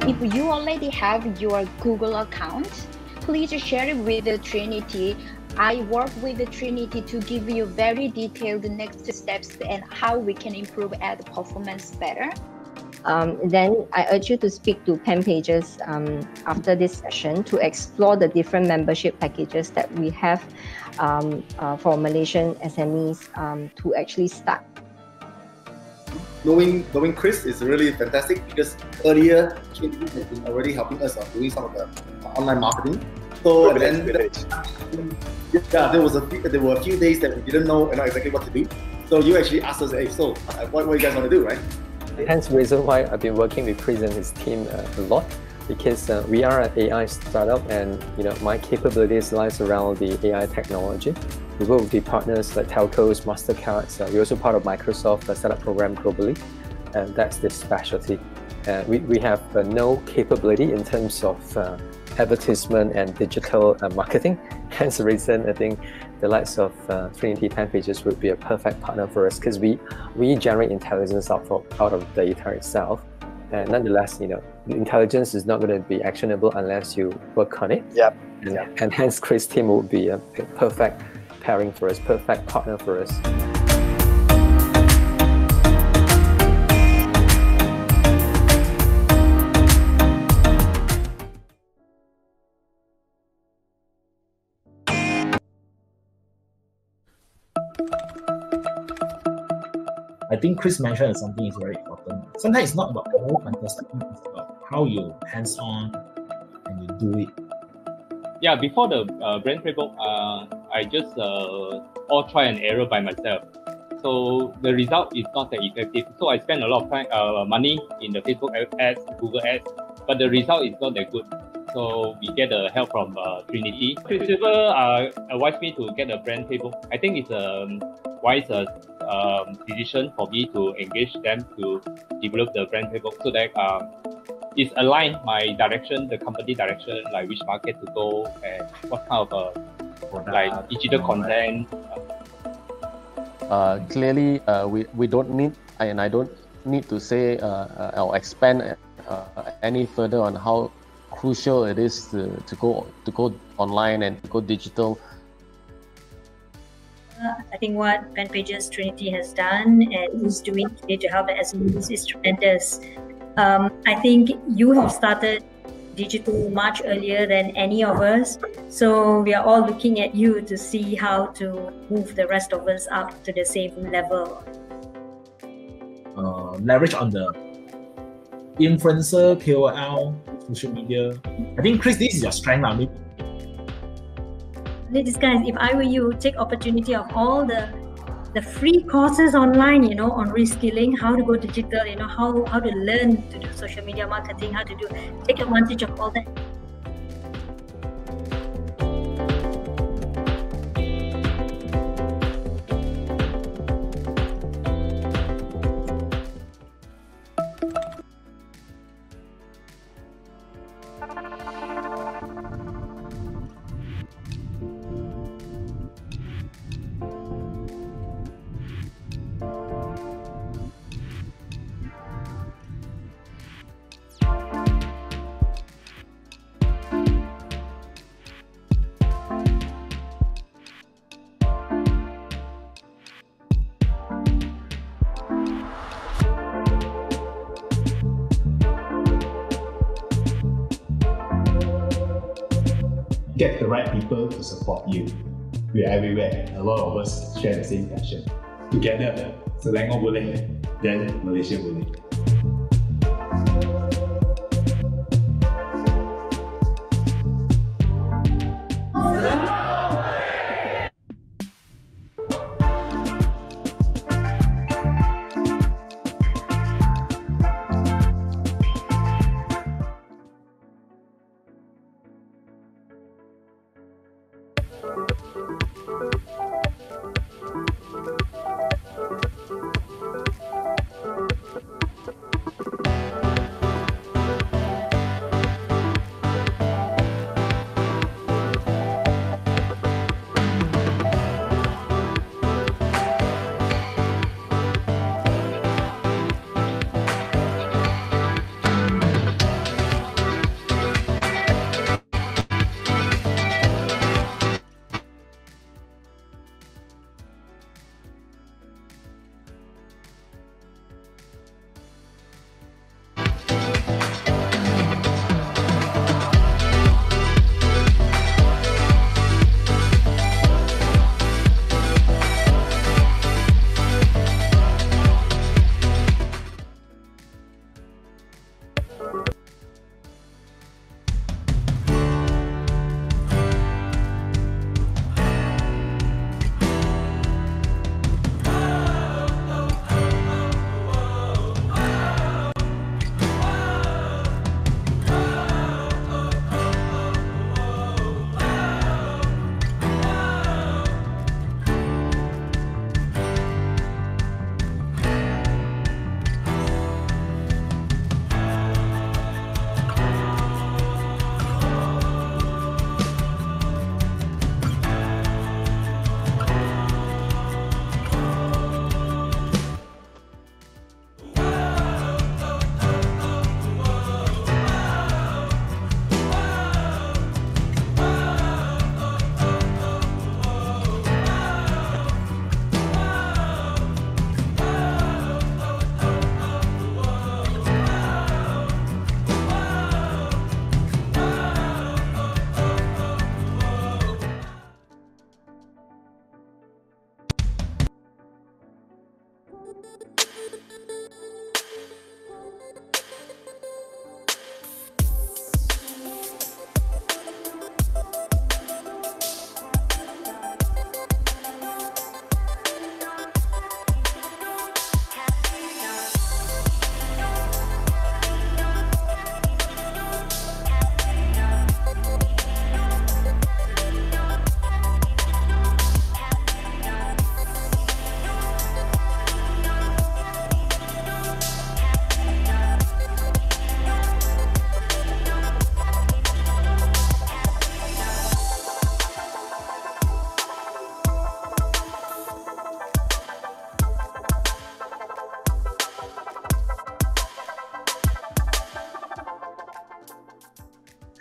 If you already have your Google account, please share it with the Trinity. I work with the Trinity to give you very detailed next steps and how we can improve ad performance better. Then I urge you to speak to PenPages after this session to explore the different membership packages that we have for Malaysian SMEs to actually start. Knowing Chris is really fantastic because earlier he has been already helping us on doing some of the online marketing. So then, yeah, there were a few days that we didn't know exactly what to do. So you actually asked us, hey, so what you guys want to do, right? Hence the reason why I've been working with Chris and his team a lot, because we are an AI startup, and my capabilities lies around the AI technology. We work with the partners like telcos, Mastercards. We're also part of Microsoft startup program globally, and that's the specialty. We have no capability in terms of advertisement and digital marketing. Hence the reason I think the likes of Trinity PenPages would be a perfect partner for us, because we generate intelligence out of data itself. And nonetheless, the intelligence is not going to be actionable unless you work on it. Yep. And hence Chris' team would be a perfect pairing for us, perfect partner for us. I think Chris mentioned something is very important. Sometimes it's not about how fantastic, it's about how you hands-on and you do it. Yeah, before the brand playbook, I just all try and error by myself. So the result is not that effective. So I spend a lot of time, money in the Facebook ads, Google ads, but the result is not that good. So we get the help from Trinity. Christopher advised me to get a brand playbook. I think it's a wise decision for me to engage them to develop the brand playbook, so that it's aligned my direction, the company direction, like which market to go and what kind of like digital content. Clearly, we don't need, and I don't need to say or expand any further on how crucial it is to go online and to go digital. I think what PenPages Trinity has done and is doing today to help the SMEs is tremendous. I think you have started digital much earlier than any of us, so we are all looking at you to see how to move the rest of us up to the same level. Leverage on the influencer, KOL, social media. I think Chris, this is your strength now. Ladies, guys, if I were you, take opportunity of all the free courses online, on reskilling, how to go digital, how to learn to do social media marketing, how to take advantage of all that. Get the right people to support you. We're everywhere. A lot of us share the same passion. Together, Selangor boleh, then Malaysia boleh.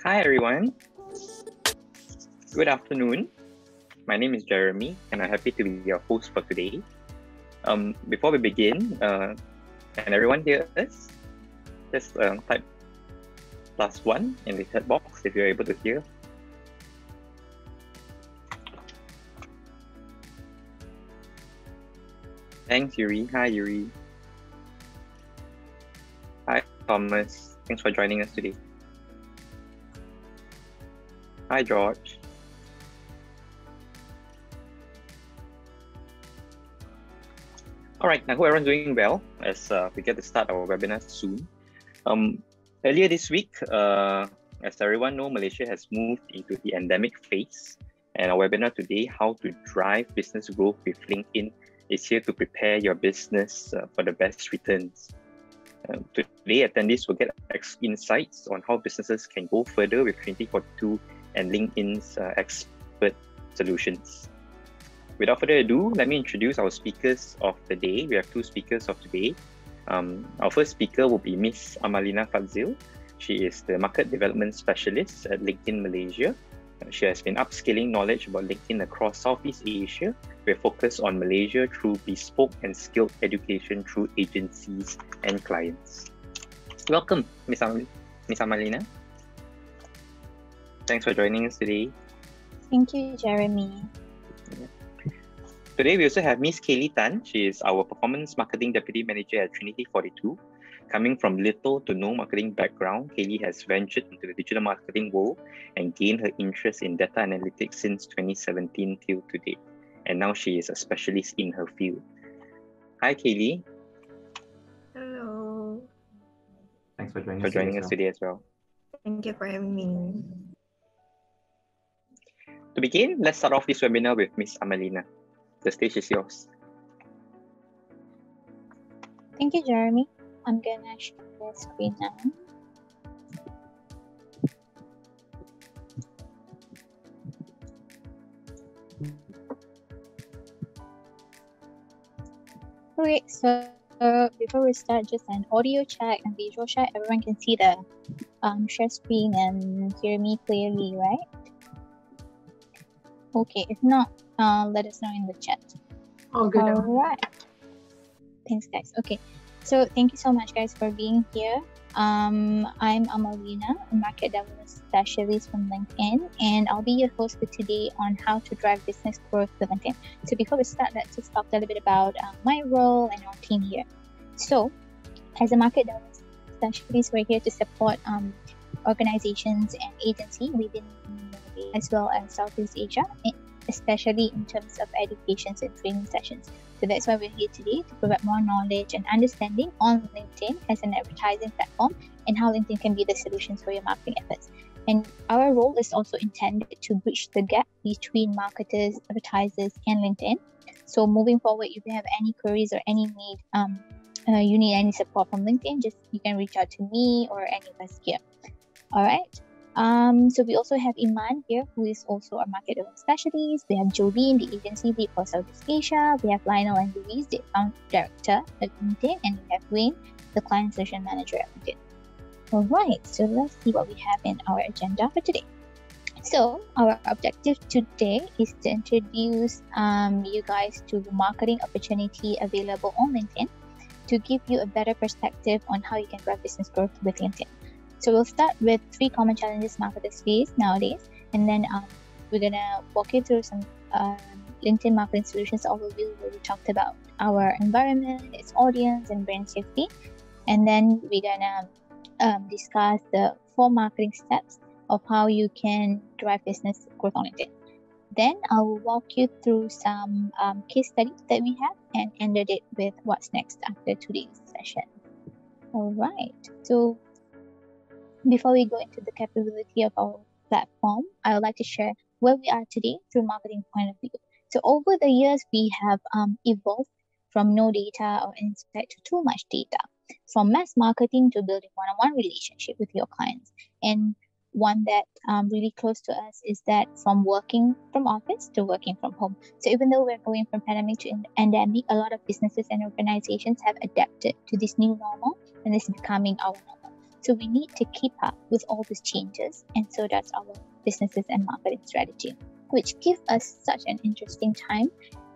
Hi everyone. Good afternoon. My name is Jeremy and I'm happy to be your host for today. Before we begin, can everyone hear us? Just type +1 in the chat box if you're able to hear. Thanks, Yuri. Hi, Yuri. Hi, Thomas. Thanks for joining us today. Hi, George. All right, I hope everyone's doing well as we get to start our webinar soon. Earlier this week, as everyone knows, Malaysia has moved into the endemic phase, and our webinar today, How to Drive Business Growth with LinkedIn, is here to prepare your business for the best returns. Today, attendees will get insights on how businesses can go further with Trinity 42 and LinkedIn's expert solutions. Without further ado, let me introduce our speakers of the day. We have two speakers of today. Our first speaker will be Miss Amalina Fadzil. She is the Market Development Specialist at LinkedIn Malaysia. She has been upskilling knowledge about LinkedIn across Southeast Asia with focus on Malaysia through bespoke and skilled education through agencies and clients. Welcome, Miss Amalina. Thanks for joining us today. Thank you, Jeremy. Today, we also have Miss Kaylee Tan. She is our Performance Marketing Deputy Manager at Trinity 42. Coming from little to no marketing background, Kaylee has ventured into the digital marketing world and gained her interest in data analytics since 2017 till today. And now she is a specialist in her field. Hi, Kaylee. Hello. Thanks for joining us today as well. Thank you for having me. To begin, let's start off this webinar with Miss Amalina. The stage is yours. Thank you, Jeremy. I'm gonna share the screen now. Okay, so before we start, just an audio check and visual check. Everyone can see the share screen and hear me clearly, right? Okay, if not, let us know in the chat. Oh, good. All right. Thanks, guys. Okay, so thank you so much, guys, for being here. I'm Amalina, a market development specialist from LinkedIn, and I'll be your host for today on how to drive business growth with LinkedIn. So before we start, let's just talk a little bit about my role and our team here. So, as a market development specialist, we're here to support organizations and agencies within as well as Southeast Asia, especially in terms of educations and training sessions. So that's why we're here today, to provide more knowledge and understanding on LinkedIn as an advertising platform and how LinkedIn can be the solutions for your marketing efforts. And our role is also intended to bridge the gap between marketers, advertisers, and LinkedIn. So moving forward, if you have any queries or any need, you need any support from LinkedIn, you can reach out to me or any of us here. All right. So we also have Iman here, who is also a market development specialist. We have Jolene, the agency lead for Southeast Asia. We have Lionel and Louise, the account director at LinkedIn, and we have Wayne, the client solution manager at LinkedIn. All right, so let's see what we have in our agenda for today. So our objective today is to introduce you guys to the marketing opportunity available on LinkedIn to give you a better perspective on how you can drive business growth with LinkedIn. So we'll start with 3 common challenges marketers face nowadays, and then we're gonna walk you through some LinkedIn Marketing Solutions overview, where we talked about our environment, its audience, and brand safety. And then we're gonna discuss the 4 marketing steps of how you can drive business growth on LinkedIn. Then I'll walk you through some case studies that we have and ended it with what's next after today's session. All right. So before we go into the capability of our platform, I would like to share where we are today through marketing point of view. So over the years, we have evolved from no data or insight to too much data, from mass marketing to building one-on-one relationship with your clients. And one that really close to us is that from working from office to working from home. So even though we're going from pandemic to endemic, a lot of businesses and organizations have adapted to this new normal, and this is becoming our normal. So we need to keep up with all these changes, and so does our businesses and marketing strategy, which gives us such an interesting time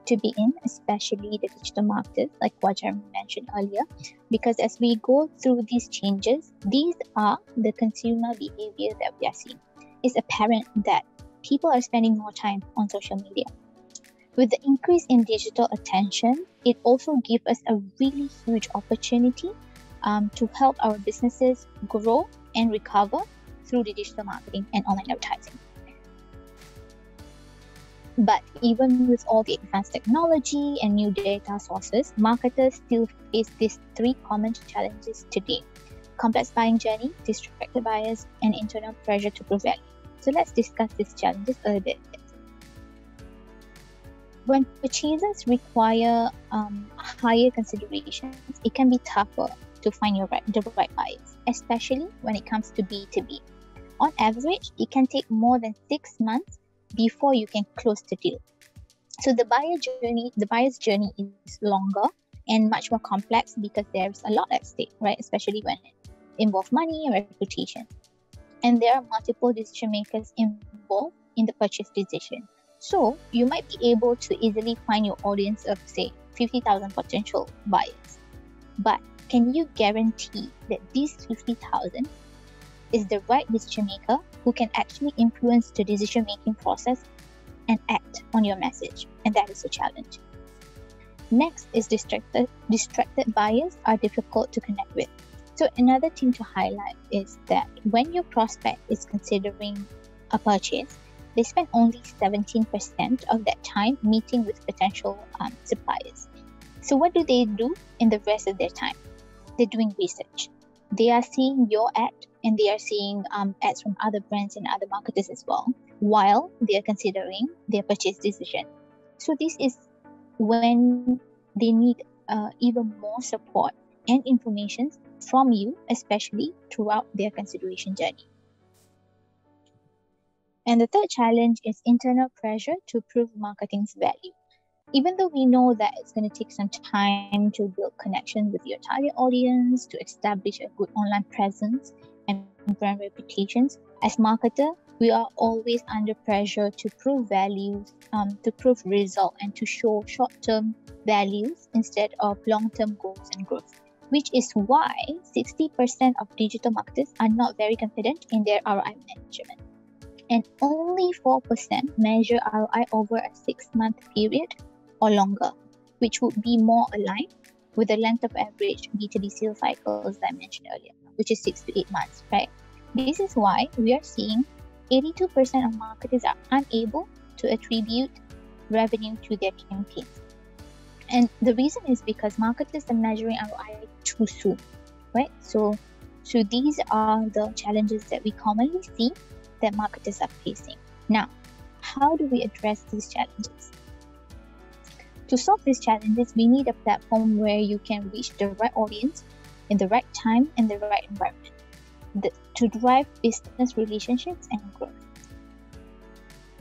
to be in, especially the digital marketers, like what Jeremy mentioned earlier, because as we go through these changes, these are the consumer behavior that we are seeing. It's apparent that people are spending more time on social media. With the increase in digital attention, it also gives us a really huge opportunity to help our businesses grow and recover through the digital marketing and online advertising. But even with all the advanced technology and new data sources, marketers still face these 3 common challenges today: complex buying journey, distracted buyers, and internal pressure to prove value. So let's discuss these challenges a bit. When purchases require higher considerations, it can be tougher to find the right buyers, especially when it comes to B2B. On average, it can take more than 6 months before you can close the deal. So the buyer's journey is longer and much more complex because there's a lot at stake, right? Especially when it involves money and reputation. And there are multiple decision makers involved in the purchase decision. So you might be able to easily find your audience of, say, 50,000 potential buyers. But can you guarantee that these 50,000 is the right decision maker who can actually influence the decision-making process and act on your message? And that is a challenge. Next is distracted buyers are difficult to connect with. So another thing to highlight is that when your prospect is considering a purchase, they spend only 17% of that time meeting with potential suppliers. So what do they do in the rest of their time? They're doing research. They are seeing your ad and they are seeing ads from other brands and other marketers as well, while they are considering their purchase decision. So this is when they need even more support and information from you, especially throughout their consideration journey. And the third challenge is internal pressure to prove marketing's value. Even though we know that it's going to take some time to build connection with your target audience, to establish a good online presence and brand reputations, as marketer, we are always under pressure to prove values, to prove result, and to show short-term values instead of long-term goals and growth, which is why 60% of digital marketers are not very confident in their ROI management. And only 4% measure ROI over a 6-month period or longer, which would be more aligned with the length of average B2B sales cycles that I mentioned earlier, which is 6 to 8 months, right? This is why we are seeing 82% of marketers are unable to attribute revenue to their campaigns. And the reason is because marketers are measuring ROI too soon, right? So these are the challenges that we commonly see that marketers are facing. Now, how do we address these challenges? To solve these challenges, we need a platform where you can reach the right audience in the right time and the right environment to drive business relationships and growth.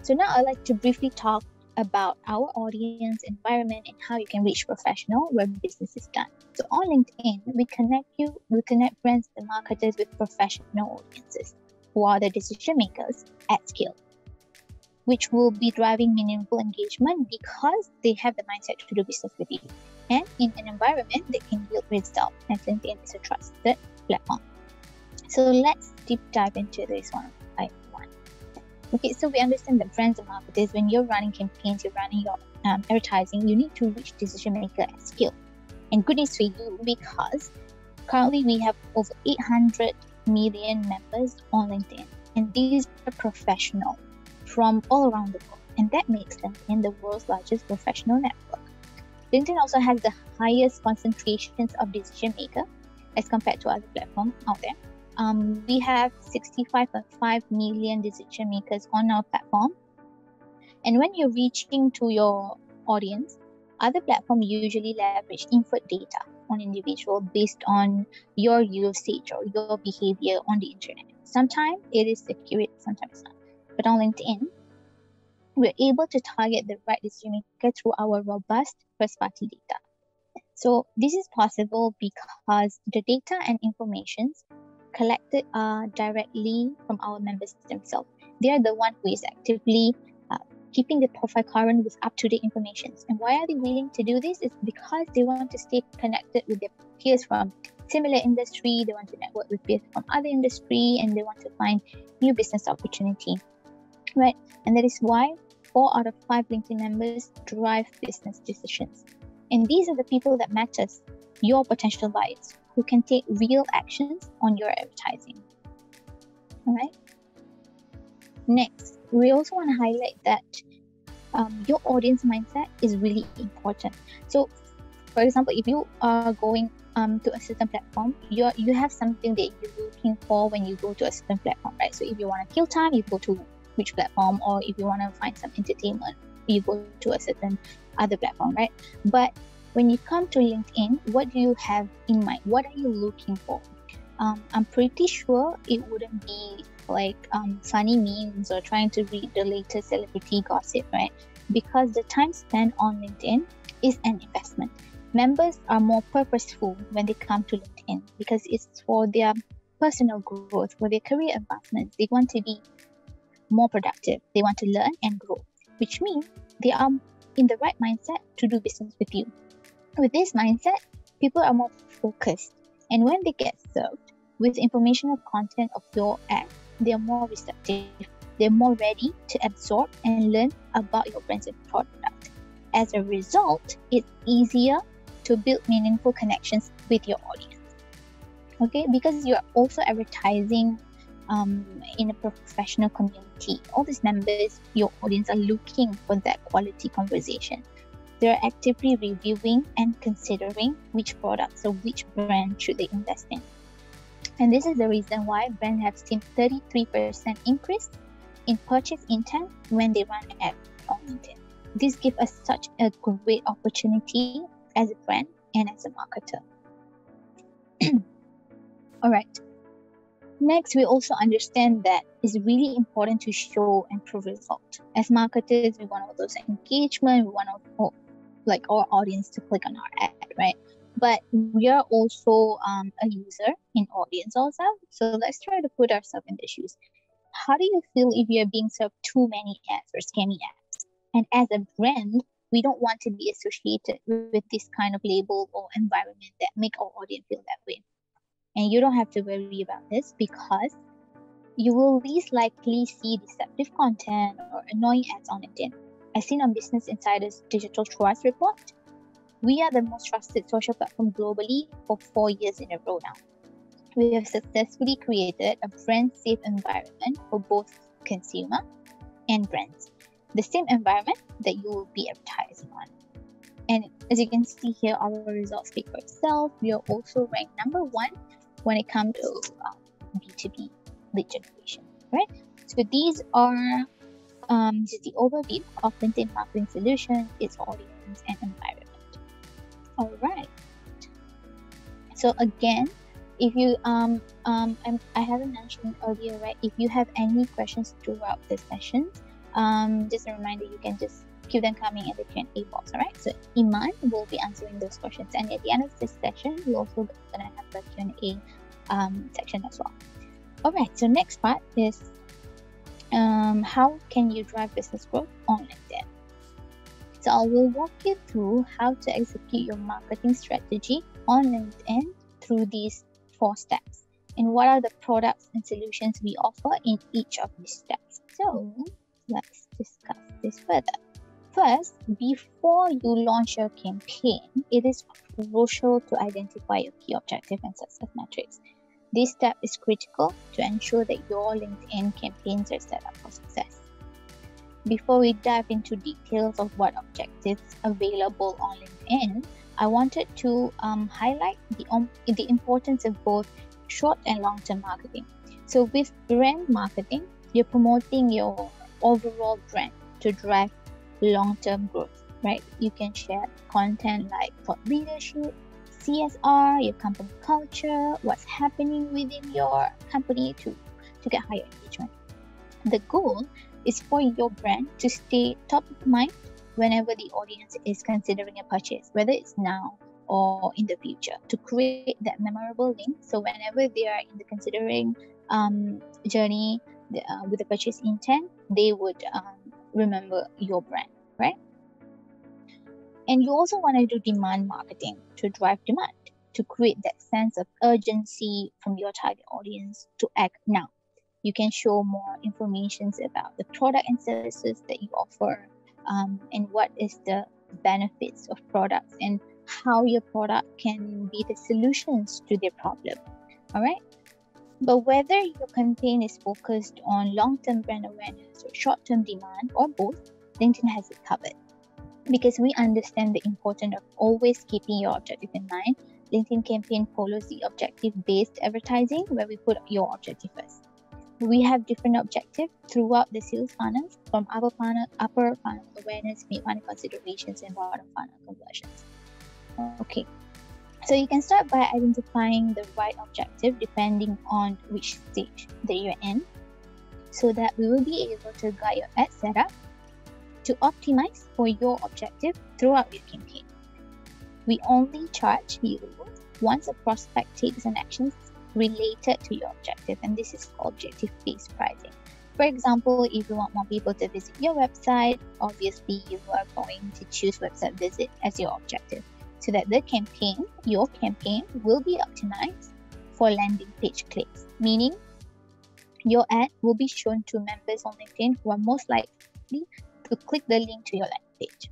So now I'd like to briefly talk about our audience, environment, and how you can reach professional where business is done. So on LinkedIn, we connect brands and marketers with professional audiences who are the decision makers at scale, which will be driving meaningful engagement because they have the mindset to do business with you. And in an environment that can yield results, as LinkedIn is a trusted platform. So let's deep dive into this one by one. Okay, so we understand that brands and marketers, when you're running campaigns, you're running your advertising, you need to reach decision maker at scale. And good news for you, because currently we have over 800 million members on LinkedIn, and these are professionals from all around the world, and that makes LinkedIn the world's largest professional network. LinkedIn also has the highest concentrations of decision maker as compared to other platforms out there. We have 65.5 million decision makers on our platform. And when you're reaching to your audience, other platforms usually leverage inferred data on individual based on your usage or your behavior on the internet. Sometimes it is accurate, sometimes not. But on LinkedIn, we're able to target the right decision maker through our robust first-party data. So this is possible because the data and information collected are directly from our members themselves. They are the one who is actively keeping the profile current with up-to-date information. And why are they willing to do this? It's because they want to stay connected with their peers from similar industry, they want to network with peers from other industry, and they want to find new business opportunity, right? And that is why 4 out of 5 LinkedIn members drive business decisions. And these are the people that matters, your potential buyers, who can take real actions on your advertising. All right. Next, we also want to highlight that your audience mindset is really important. So, for example, if you are going to a certain platform, you have something that you're looking for when you go to a certain platform, right? So, if you want to kill time, you go to which platform, or if you want to find some entertainment, you go to a certain other platform, right? But when you come to LinkedIn, what do you have in mind? What are you looking for? I'm pretty sure it wouldn't be like funny memes or trying to read the latest celebrity gossip, right? Because the time spent on LinkedIn is an investment. Members are more purposeful when they come to LinkedIn because it's for their personal growth, for their career advancements. They want to be more productive. They want to learn and grow, which means they are in the right mindset to do business with you. With this mindset, people are more focused, and when they get served with informational content of your ad, they are more receptive. They're more ready to absorb and learn about your brand and product. As a result, it's easier to build meaningful connections with your audience. Okay, because you're also advertising in a professional community. All these members, your audience, are looking for that quality conversation. They're actively reviewing and considering which products or which brand should they invest in. And this is the reason why brands have seen 33% increase in purchase intent when they run ads on LinkedIn. This gives us such a great opportunity as a brand and as a marketer. All right. Next, we also understand that it's really important to show and prove result. As marketers, we want all those engagement, we want our audience to click on our ad, right? But we are also a user in audience also. So let's try to put ourselves in the shoes. How do you feel if you're being served too many ads or scammy ads? And as a brand, we don't want to be associated with this kind of label or environment that make our audience feel that way. And you don't have to worry about this because you will least likely see deceptive content or annoying ads on LinkedIn. As seen on Business Insider's Digital Trust report, we are the most trusted social platform globally for 4 years in a row now. We have successfully created a brand-safe environment for both consumer and brands. The same environment that you will be advertising on. And as you can see here, our results speak for itself. We are also ranked number 1 when it comes to B2B lead generation, right? So these are just the overview of LinkedIn marketing solutions, its audience and environment. All right. So again, if you I haven't mentioned earlier, right? If you have any questions throughout the sessions, just a reminder, you can just keep them coming in the Q&A box. All right. So Iman will be answering those questions, and at the end of this session, we're also gonna have the Q&A section as well. All right. So next part is how can you drive business growth on LinkedIn? So I will walk you through how to execute your marketing strategy on LinkedIn through these 4 steps, and what are the products and solutions we offer in each of these steps. So let's discuss this further. First, before you launch your campaign, it is crucial to identify your key objective and success metrics. This step is critical to ensure that your LinkedIn campaigns are set up for success. Before we dive into details of what objectives available on LinkedIn, I wanted to highlight the importance of both short and long-term marketing. So with brand marketing, you're promoting your overall brand to drive long-term growth, right? You can share content like thought leadership, CSR, your company culture, what's happening within your company to get higher engagement. The goal is for your brand to stay top of mind whenever the audience is considering a purchase, whether it's now or in the future, to create that memorable link. So whenever they are in the considering journey with the purchase intent, they would remember your brand, right? And you also want to do demand marketing to drive demand, to create that sense of urgency from your target audience to act now. You can show more information about the product and services that you offer, and what is the benefits of products and how your product can be the solutions to their problem. All right. But whether your campaign is focused on long-term brand awareness or short-term demand or both, LinkedIn has it covered. Because we understand the importance of always keeping your objective in mind, LinkedIn campaign follows the objective-based advertising where we put your objective first. We have different objectives throughout the sales funnels, from upper funnel awareness, mid-funnel considerations, and bottom funnel conversions. Okay, so you can start by identifying the right objective depending on which stage that you're in, so that we will be able to guide your ad setup to optimize for your objective throughout your campaign. We only charge you once a prospect takes an action related to your objective, and this is called objective-based pricing. For example, if you want more people to visit your website, obviously you are going to choose website visit as your objective, so that your campaign will be optimized for landing page clicks, meaning your ad will be shown to members on LinkedIn who are most likely to click the link to your landing page.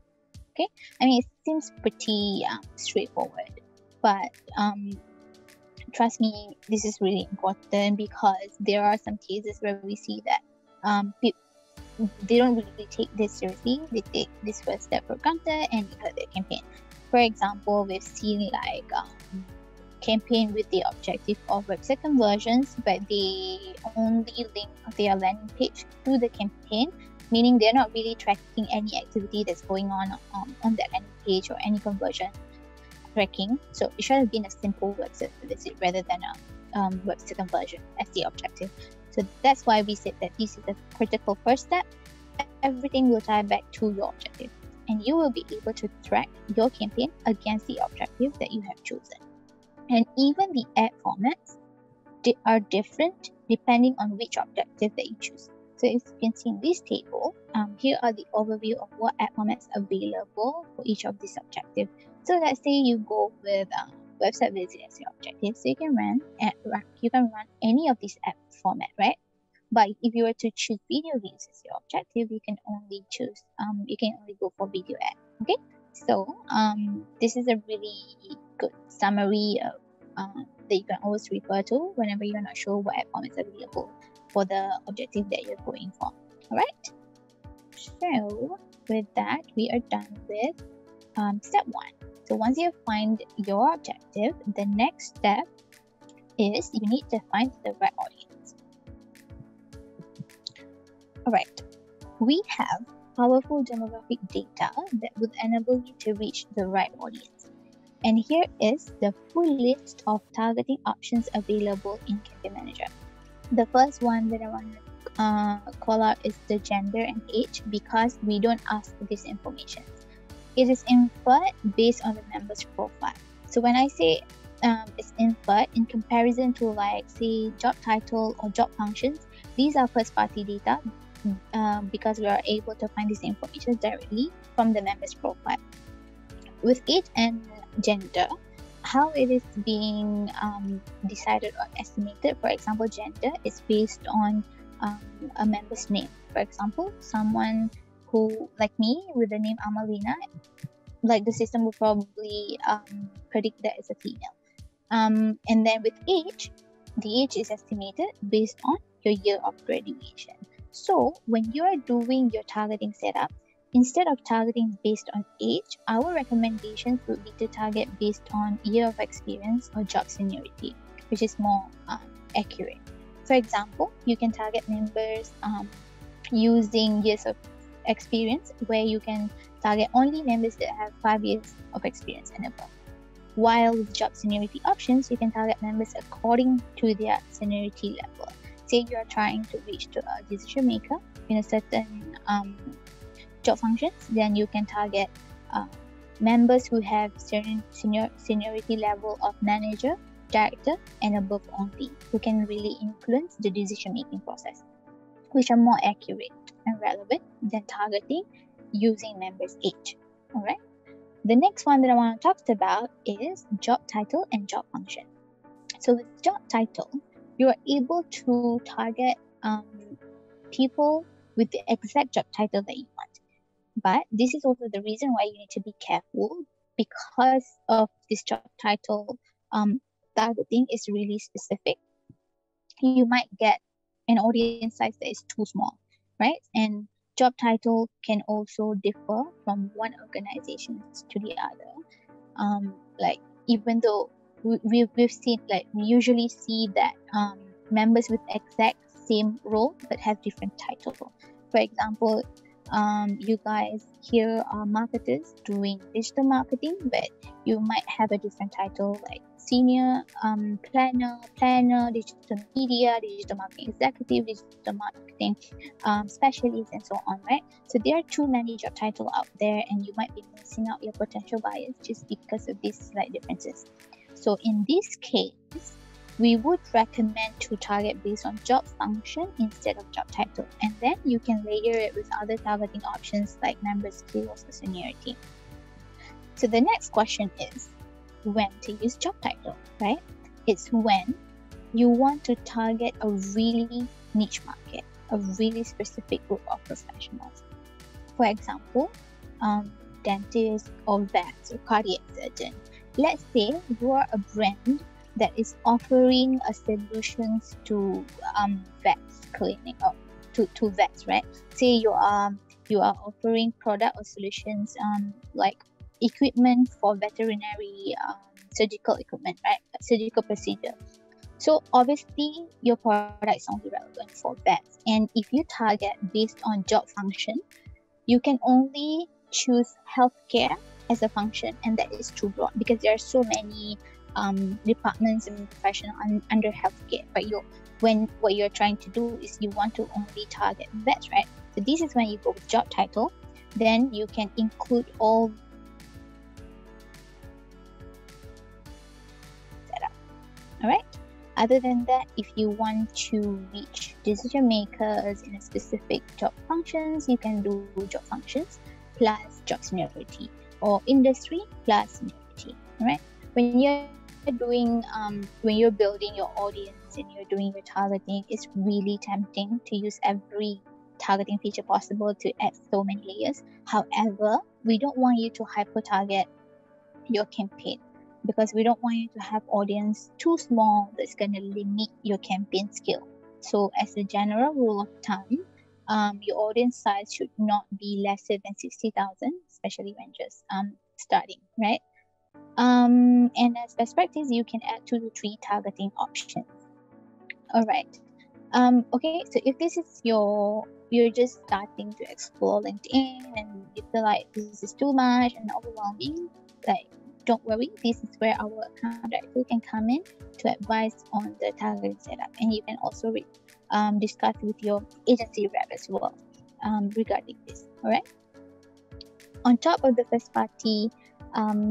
Okay, I mean, it seems pretty straightforward, but trust me, this is really important, because there are some cases where we see that they don't really take this seriously. They take this first step for granted and it hurt their campaign. For example, we've seen like campaign with the objective of website conversions, but they only link their landing page to the campaign, meaning they're not really tracking any activity that's going on that landing page or any conversion tracking. So it should have been a simple website visit rather than a website conversion as the objective. So that's why we said that this is a critical first step. Everything will tie back to your objective, and you will be able to track your campaign against the objective that you have chosen. And even the ad formats are different depending on which objective that you choose. So if you can see in this table, here are the overview of what ad formats are available for each of these objectives. So let's say you go with website visit as your objective. So you can run any of these ad format, right? But if you were to choose video views as your objective, you can only choose you can only go for video ad. Okay, so this is a really good summary of that you can always refer to whenever you're not sure what ad format is available for the objective that you're going for. All right. So with that, we are done with step 1. So once you find your objective, the next step is you need to find the right audience. Alright, we have powerful demographic data that would enable you to reach the right audience. And here is the full list of targeting options available in Campaign Manager. The first one that I want to call out is the gender and age, because we don't ask for this information. It is inferred based on the member's profile. So when I say it's inferred in comparison to, like, say, job title or job functions, these are first-party data because we are able to find this information directly from the member's profile. With age and gender, how it is being decided or estimated, for example, gender is based on a member's name. For example, someone who, like me, with the name Amalina, like the system will probably predict that as a female. And then with age, the age is estimated based on your year of graduation. So when you are doing your targeting setup, instead of targeting based on age, our recommendations would be to target based on year of experience or job seniority, which is more accurate. For example, you can target members using years of experience, where you can target only members that have 5 years of experience and above. While with job seniority options, you can target members according to their seniority level. Say you are trying to reach to a decision maker in a certain job functions, then you can target members who have certain seniority level of manager, director, and above only, who can really influence the decision making process, which are more accurate and relevant than targeting using members' age. All right. The next one that I want to talk about is job title and job function. So with job title, you are able to target people with the exact job title that you want. But this is also the reason why you need to be careful, because of this job title targeting is really specific. You might get an audience size that is too small, right? And job title can also differ from one organization to the other. Like, even though we've seen, like, we usually see that members with exact same role but have different title. For example, you guys here are marketers doing digital marketing, but you might have a different title, like senior planner, digital media, digital marketing executive, digital marketing specialist, and so on, right? So there are too many job titles out there, and you might be missing out your potential buyers just because of these slight differences. So in this case, we would recommend to target based on job function instead of job title, and then you can layer it with other targeting options like member skills or seniority. So the next question is when to use job title, right? It's when you want to target a really niche market, a really specific group of professionals. For example, dentists or vets or cardiac surgeon. Let's say you are a brand that is offering a solutions to vets clinic, or to vets, right? Say you are offering product or solutions like equipment for veterinary surgical equipment, right? Surgical procedure. So obviously your product is only relevant for vets, and if you target based on job function, you can only choose healthcare as a function, and that is too broad because there are so many departments and professionals under healthcare. But what you're trying to do is you want to only target vets, right? So this is when you go with job title, then you can include all setup. All right. Other than that, if you want to reach decision makers in a specific job functions, you can do job functions plus job seniority, or industry plus seniority. All right. When you're building your audience and you're doing your targeting, it's really tempting to use every targeting feature possible to add so many layers. However, we don't want you to hyper target your campaign, because we don't want you to have audience too small that's going to limit your campaign skill. So as a general rule of thumb, your audience size should not be lesser than 60,000, especially when just starting, right? And as best practice, you can add 2 to 3 targeting options. All right. Okay, so if this is you're just starting to explore LinkedIn and you feel like this is too much and overwhelming, like, don't worry, this is where our account director can come in to advise on the targeting setup, and you can also discuss with your agency rep as well regarding this. All right. On top of the first party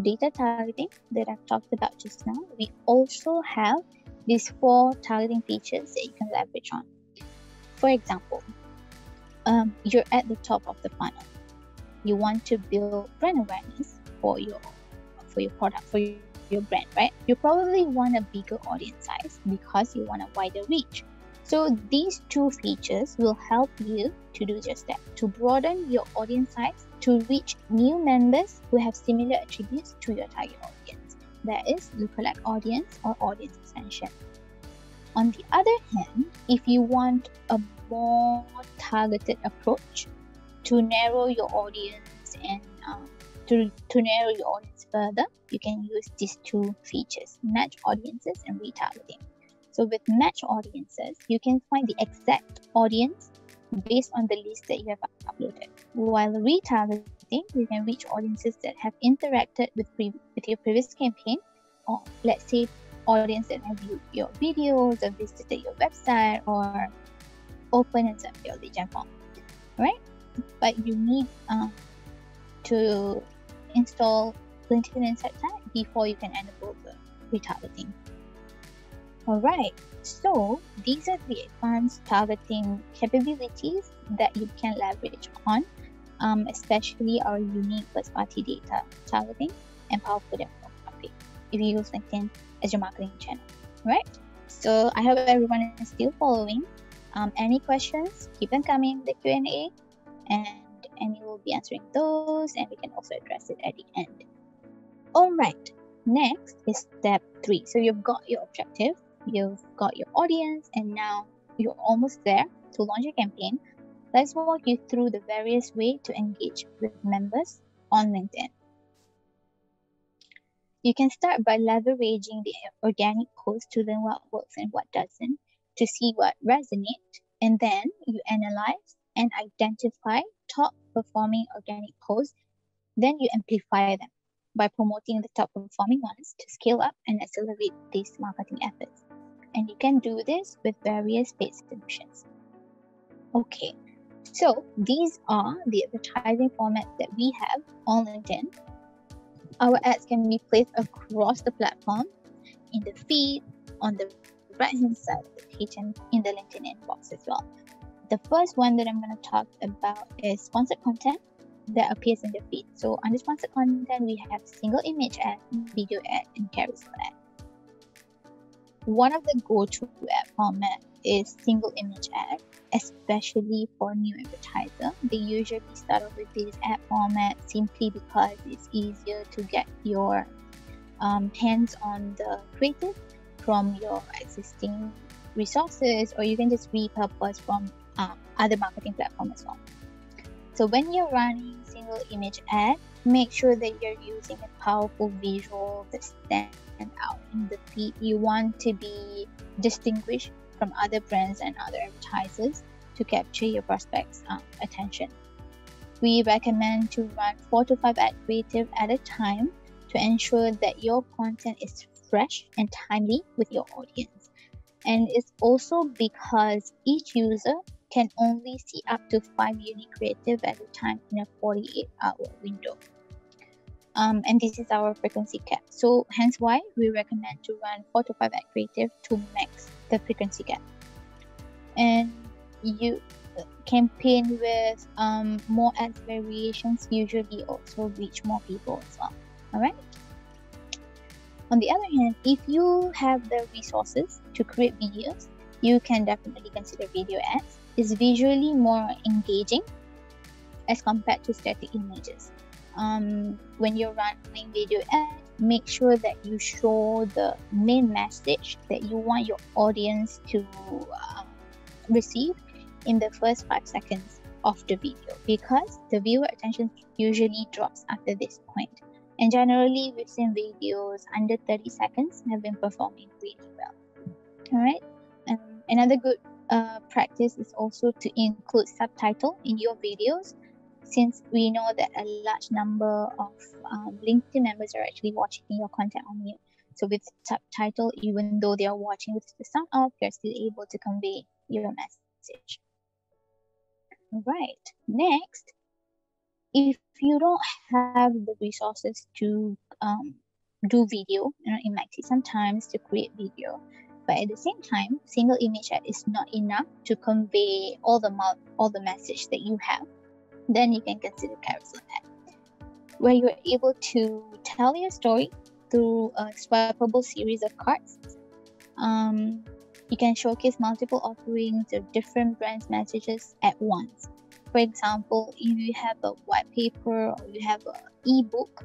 data targeting that I've talked about just now, we also have these 4 targeting features that you can leverage on. For example, you're at the top of the funnel. You want to build brand awareness for your product, for your brand, right? You probably want a bigger audience size because you want a wider reach. So these two features will help you to do just that, to broaden your audience size, to reach new members who have similar attributes to your target audience. That is lookalike audience or audience extension. On the other hand, if you want a more targeted approach to narrow your audience and to narrow your audience further, you can use these two features, match audiences and retargeting. So with match audiences, you can find the exact audience based on the list that you have uploaded. While retargeting, you can reach audiences that have interacted with your previous campaign, or let's say audience that have viewed your videos or visited your website or opened and submitted your lead gen form, right? But you need to install LinkedIn Insight Tag before you can enable the retargeting. Alright, so these are the advanced targeting capabilities that you can leverage on, especially our unique first-party data targeting and powerful demographic if you use LinkedIn as your marketing channel, right? So I hope everyone is still following. Any questions, keep them coming in the Q&A, and Annie will be answering those, and we can also address it at the end. Alright, next is step 3. So you've got your objective, you've got your audience, and now you're almost there to launch a campaign. Let's walk you through the various ways to engage with members on LinkedIn. You can start by leveraging the organic post to learn what works and what doesn't, to see what resonates, and then you analyze and identify top performing organic posts. Then you amplify them by promoting the top performing ones to scale up and accelerate these marketing efforts. And you can do this with various paid solutions. Okay, so these are the advertising formats that we have on LinkedIn. Our ads can be placed across the platform, in the feed, on the right-hand side of the page, and in the LinkedIn inbox as well. The first one that I'm going to talk about is sponsored content that appears in the feed. So under sponsored content, we have single image ad, video ad, and carousel ad. One of the go-to ad format is single image ad, especially for new advertiser. They usually start off with this ad format simply because it's easier to get your hands on the creative from your existing resources, or you can just repurpose from other marketing platforms as well. So when you're running single image ad, make sure that you're using a powerful visual that stands out in the feed. You want to be distinguished from other brands and other advertisers to capture your prospects' attention. We recommend to run 4 to 5 ad creative at a time to ensure that your content is fresh and timely with your audience. And it's also because each user can only see up to 5 unique creative at a time in a 48-hour window. And this is our frequency cap. So hence why we recommend to run 4 to 5 ad creative to max the frequency cap. And you campaign with more ad variations usually also reach more people as well. Alright? On the other hand, if you have the resources to create videos, you can definitely consider video ads. It's visually more engaging as compared to static images. When you're running video ads, make sure that you show the main message that you want your audience to receive in the first 5 seconds of the video, because the viewer attention usually drops after this point. And generally, we've seen videos under 30 seconds have been performing really well. Alright, another good practice is also to include subtitle in your videos, since we know that a large number of LinkedIn members are actually watching your content on mute. So with subtitle, even though they are watching with the sound off, you're still able to convey your message. Right, next, if you don't have the resources to do video, it might take some time to create video, but at the same time, single image ad is not enough to convey all the message that you have. Then you can consider carousel ad, where you're able to tell your story through a swipeable series of cards. You can showcase multiple offerings of different brands' messages at once. For example, if you have a white paper or you have an ebook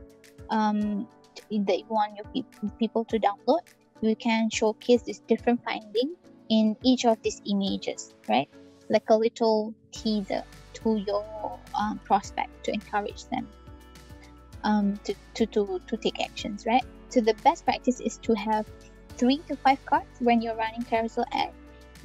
that you want your people to download, you can showcase this different finding in each of these images, right? Like a little teaser to your prospect to encourage them to take actions, right? So the best practice is to have 3 to 5 cards when you're running carousel ad,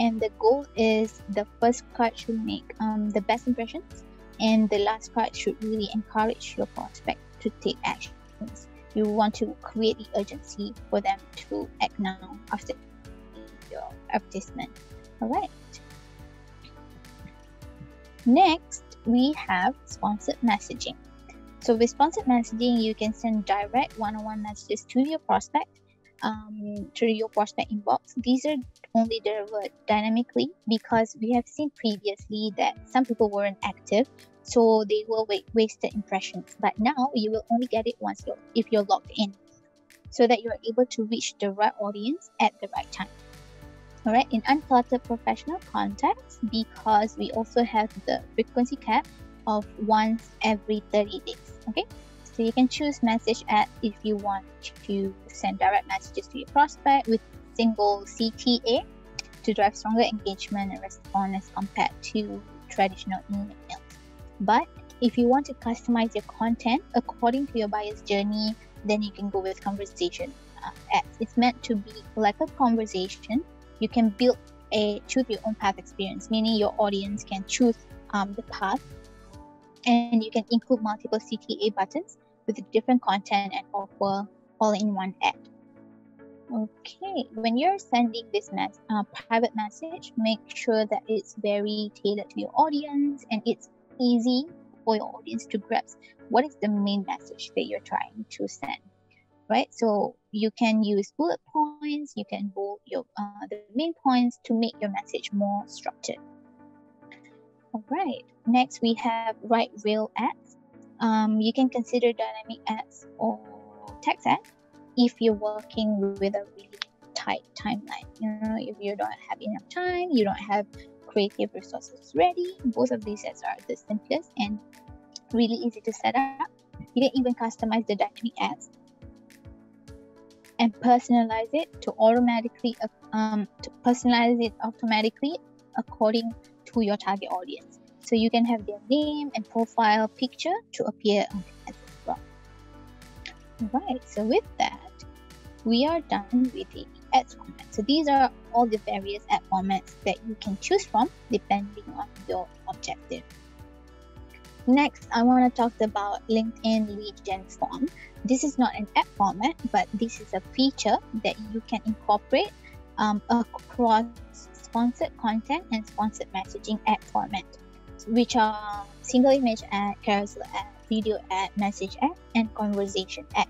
and the goal is the first card should make the best impressions, and the last card should really encourage your prospect to take actions. You want to create the urgency for them to act now after your advertisement. All right. Next, we have sponsored messaging. So with sponsored messaging, you can send direct one-on-one messages to your prospect through your prospect inbox. These are only delivered dynamically because we have seen previously that some people weren't active, so they will wasted impressions. But now you will only get it once if you're logged in, so that you're able to reach the right audience at the right time. All right, in uncluttered professional context, because we also have the frequency cap of once every 30 days. Okay, so you can choose message ad if you want to send direct messages to your prospect with single CTA to drive stronger engagement and response as compared to traditional emails. But if you want to customize your content according to your buyer's journey, then you can go with conversation ads. It's meant to be like a conversation. You can build a choose your own path experience, meaning your audience can choose the path, and you can include multiple CTA buttons with different content and offer all in one ad. Okay, when you're sending this private message, make sure that it's very tailored to your audience and it's easy for your audience to grasp what is the main message that you're trying to send, right? So you can use bullet points, you can bold your the main points to make your message more structured. All right, next we have right rail ads. You can consider dynamic ads or text ads if you're working with a really tight timeline. You know, if you don't have enough time, you don't have creative resources ready, both of these ads are the simplest and really easy to set up. You can even customize the dynamic ads and personalize it to automatically according to your target audience. So you can have their name and profile picture to appear on the ads as well. Right, so with that, we are done with the ads format. So these are all the various ad formats that you can choose from depending on your objective. Next, I want to talk about LinkedIn lead gen form. This is not an ad format, but this is a feature that you can incorporate across sponsored content and sponsored messaging ad format, which are single image ad, carousel ad, video ad, message ad, and conversation ad.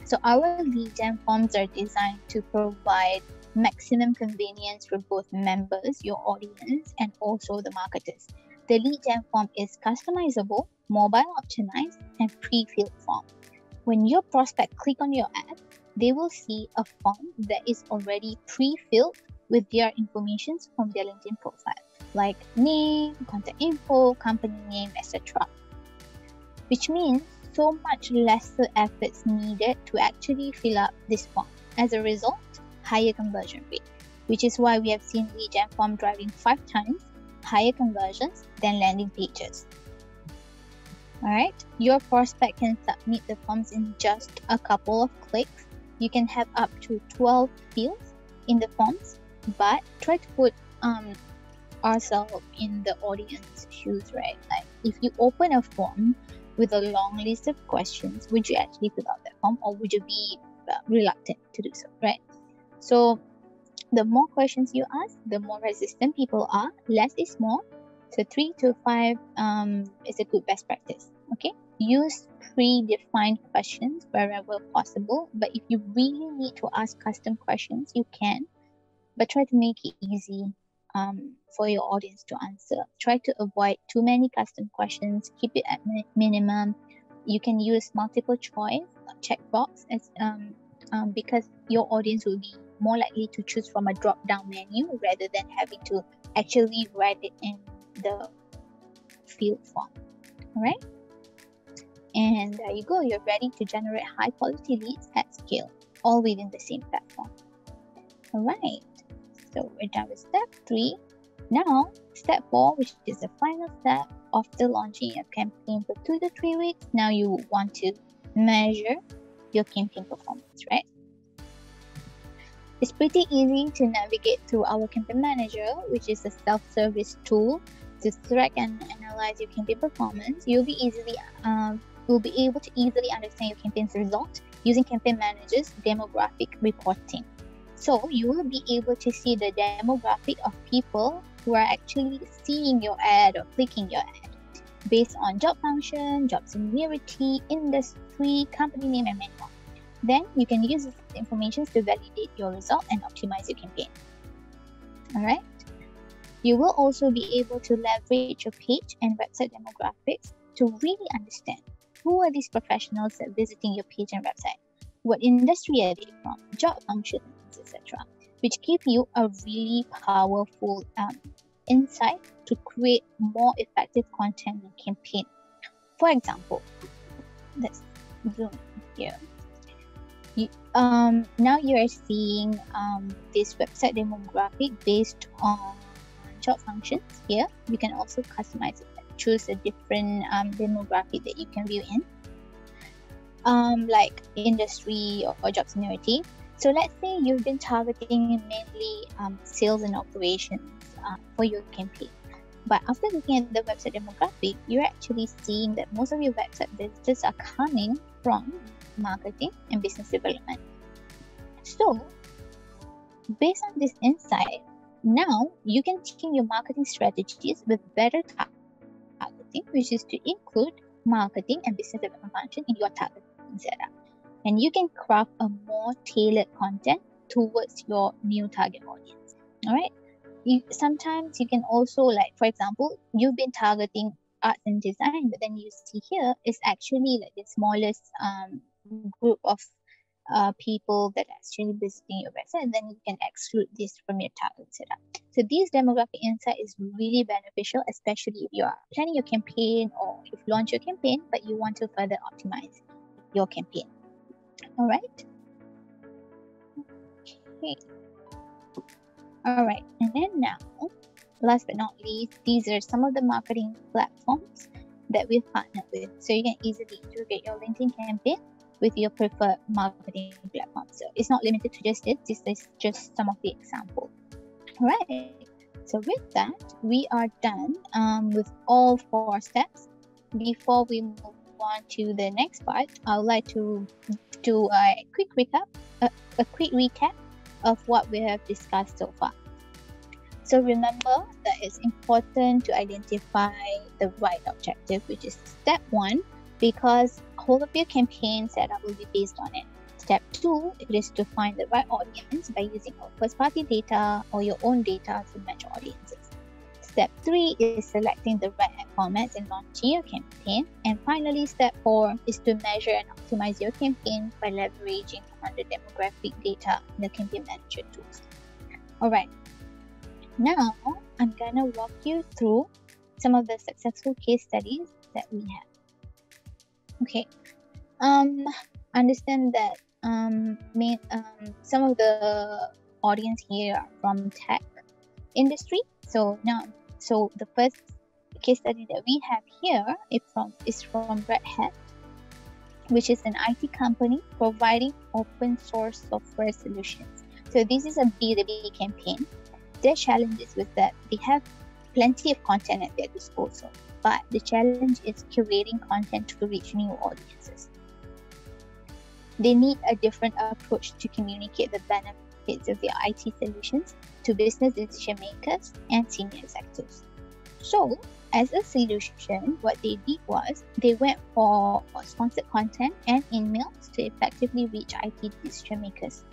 So our lead gen forms are designed to provide maximum convenience for both members, your audience, and also the marketers. The lead gen form is customizable, mobile optimized, and pre-filled form. When your prospect click on your ad, they will see a form that is already pre-filled with their information from their LinkedIn profile, like name, contact info, company name, etc. Which means so much lesser efforts needed to actually fill up this form. As a result, higher conversion rate, which is why we have seen lead gen form driving 5 times higher conversions than landing pages. Alright, your prospect can submit the forms in just a couple of clicks. You can have up to 12 fields in the forms, but try to put ourselves in the audience shoes, right? Like if you open a form with a long list of questions, would you actually fill out that form, or would you be reluctant to do so, right? So the more questions you ask, the more resistant people are. Less is more. So 3 to 5 is a good best practice. Okay, use predefined questions wherever possible, but if you really need to ask custom questions, you can, but try to make it easy for your audience to answer. Try to avoid too many custom questions. Keep it at minimum. You can use multiple choice checkbox as because your audience will be more likely to choose from a drop-down menu rather than having to actually write it in the field form. All right, and there you go. You're ready to generate high-quality leads at scale, all within the same platform. All right, so we're done with step 3. Now, step 4, which is the final step after launching your campaign for 2 to 3 weeks. Now you want to measure your campaign performance, right? It's pretty easy to navigate through our campaign manager, which is a self-service tool to track and analyze your campaign performance. You'll be able to easily understand your campaign's result using campaign manager's demographic reporting. So you will be able to see the demographic of people who are actually seeing your ad or clicking your ad based on job function, job seniority, industry, company name, and many more. Then you can use this information to validate your result and optimize your campaign. Alright. You will also be able to leverage your page and website demographics to really understand who are these professionals that are visiting your page and website, what industry are they from, job functions, etc., which give you a really powerful insight to create more effective content and campaign. For example, let's zoom here. Now you are seeing this website demographic based on job functions. Here you can also customize it, choose a different demographic that you can view in, like industry or job seniority. So let's say you've been targeting mainly sales and operations for your campaign. But after looking at the website demographic, you're actually seeing that most of your website visitors are coming from marketing and business development. So based on this insight, now you can tune your marketing strategies with better targeting, which is to include marketing and business development function in your targeting setup. And you can craft a more tailored content towards your new target audience. All right. Sometimes you can also, like, for example, you've been targeting arts and design, but then you see here is actually like the smallest group of people that are actually visiting your website, and then you can exclude this from your target setup. So this demographic insight is really beneficial, especially if you are planning your campaign or if you launch your campaign, but you want to further optimize your campaign. All right. Okay. All right. And then now, last but not least, these are some of the marketing platforms that we've partnered with. So you can easily integrate your LinkedIn campaign with your preferred marketing platform. So it's not limited to just this. This is just some of the examples. All right. So with that, we are done with all 4 steps. Before we move on to the next part, I would like to do a quick recap of what we have discussed so far. So remember that it's important to identify the right objective, which is step 1, because whole of your campaign setup will be based on it. Step 2, it is to find the right audience by using our first-party data or your own data to match audiences. Step 3 is selecting the right ad formats and launching your campaign. And finally, step 4 is to measure and optimize your campaign by leveraging on the demographic data in the campaign manager tools. All right. Now, I'm gonna walk you through some of the successful case studies that we have. Okay. Understand that some of the audience here are from tech industry. So the first case study that we have here is from Red Hat, which is an IT company providing open source software solutions. So this is a B2B campaign. Their challenge is with that they have plenty of content at their disposal, but the challenge is curating content to reach new audiences. They need a different approach to communicate the benefits of their IT solutions to business decision makers and senior executives. So, as a solution, what they did was they went for sponsored content and emails to effectively reach IT decision makers.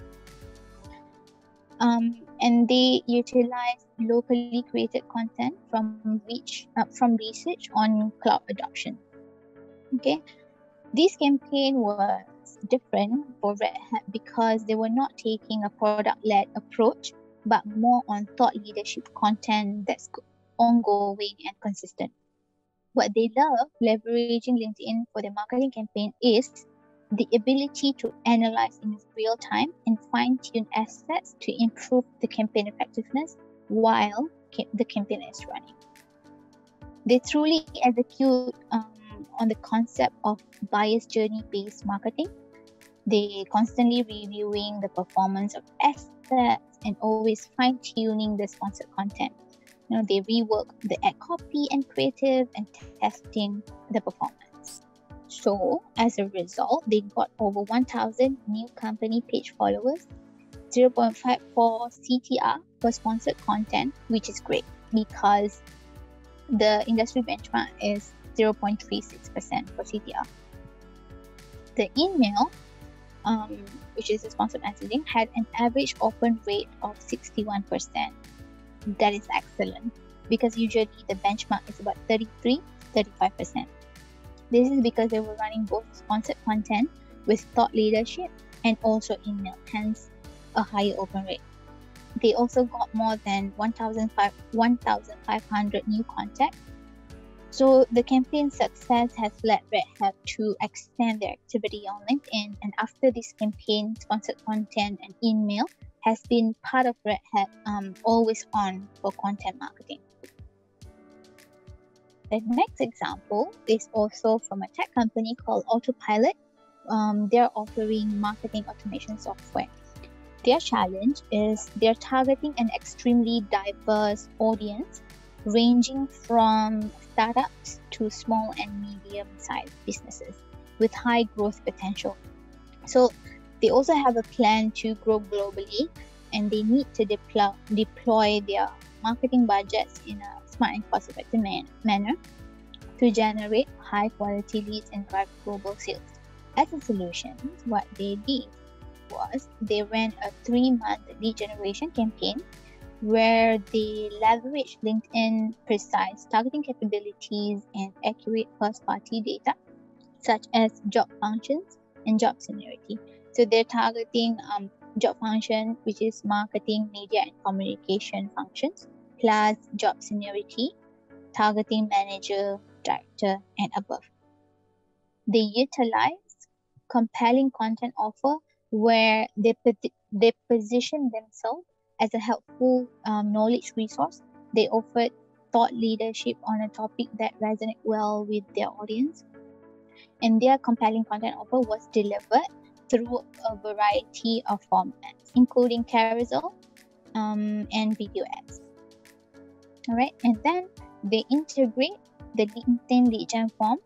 And they utilized locally created content from research on cloud adoption. Okay, this campaign was was different for Red Hat because they were not taking a product-led approach, but more on thought leadership content that's ongoing and consistent. What they love leveraging LinkedIn for their marketing campaign is the ability to analyze in real time and fine-tune assets to improve the campaign effectiveness while the campaign is running. They truly execute on the concept of buyer's journey-based marketing. They constantly reviewing the performance of assets and always fine-tuning the sponsored content. They rework the ad copy and creative and testing the performance. So as a result, they got over 1,000 new company page followers, 0.54 CTR for sponsored content, which is great because the industry benchmark is 0.36% for CTR. The email, which is a sponsored messaging, had an average open rate of 61%. That is excellent because usually the benchmark is about 33-35%. This is because they were running both sponsored content with thought leadership and also email, hence a higher open rate. They also got more than 1,500 new contacts. So the campaign success has led Red Hat to extend their activity on LinkedIn, and after this campaign, sponsored content and email has been part of Red Hat always on for content marketing. The next example is also from a tech company called Autopilot. They're offering marketing automation software. Their challenge is they're targeting an extremely diverse audience, ranging from startups to small and medium-sized businesses with high growth potential. So they also have a plan to grow globally, and they need to deploy their marketing budgets in a smart and cost-effective manner to generate high-quality leads and drive global sales. As a solution, what they did was they ran a 3-month lead generation campaign where they leveraged LinkedIn precise targeting capabilities and accurate first-party data, such as job functions and job seniority. So they're targeting job function, which is marketing, media, and communication functions, plus job seniority, targeting manager, director, and above. They utilize compelling content offer where they position themselves as a helpful knowledge resource. They offered thought leadership on a topic that resonated well with their audience. And their compelling content offer was delivered through a variety of formats, including carousel and video ads. All right, and then they integrate the LinkedIn lead gen form,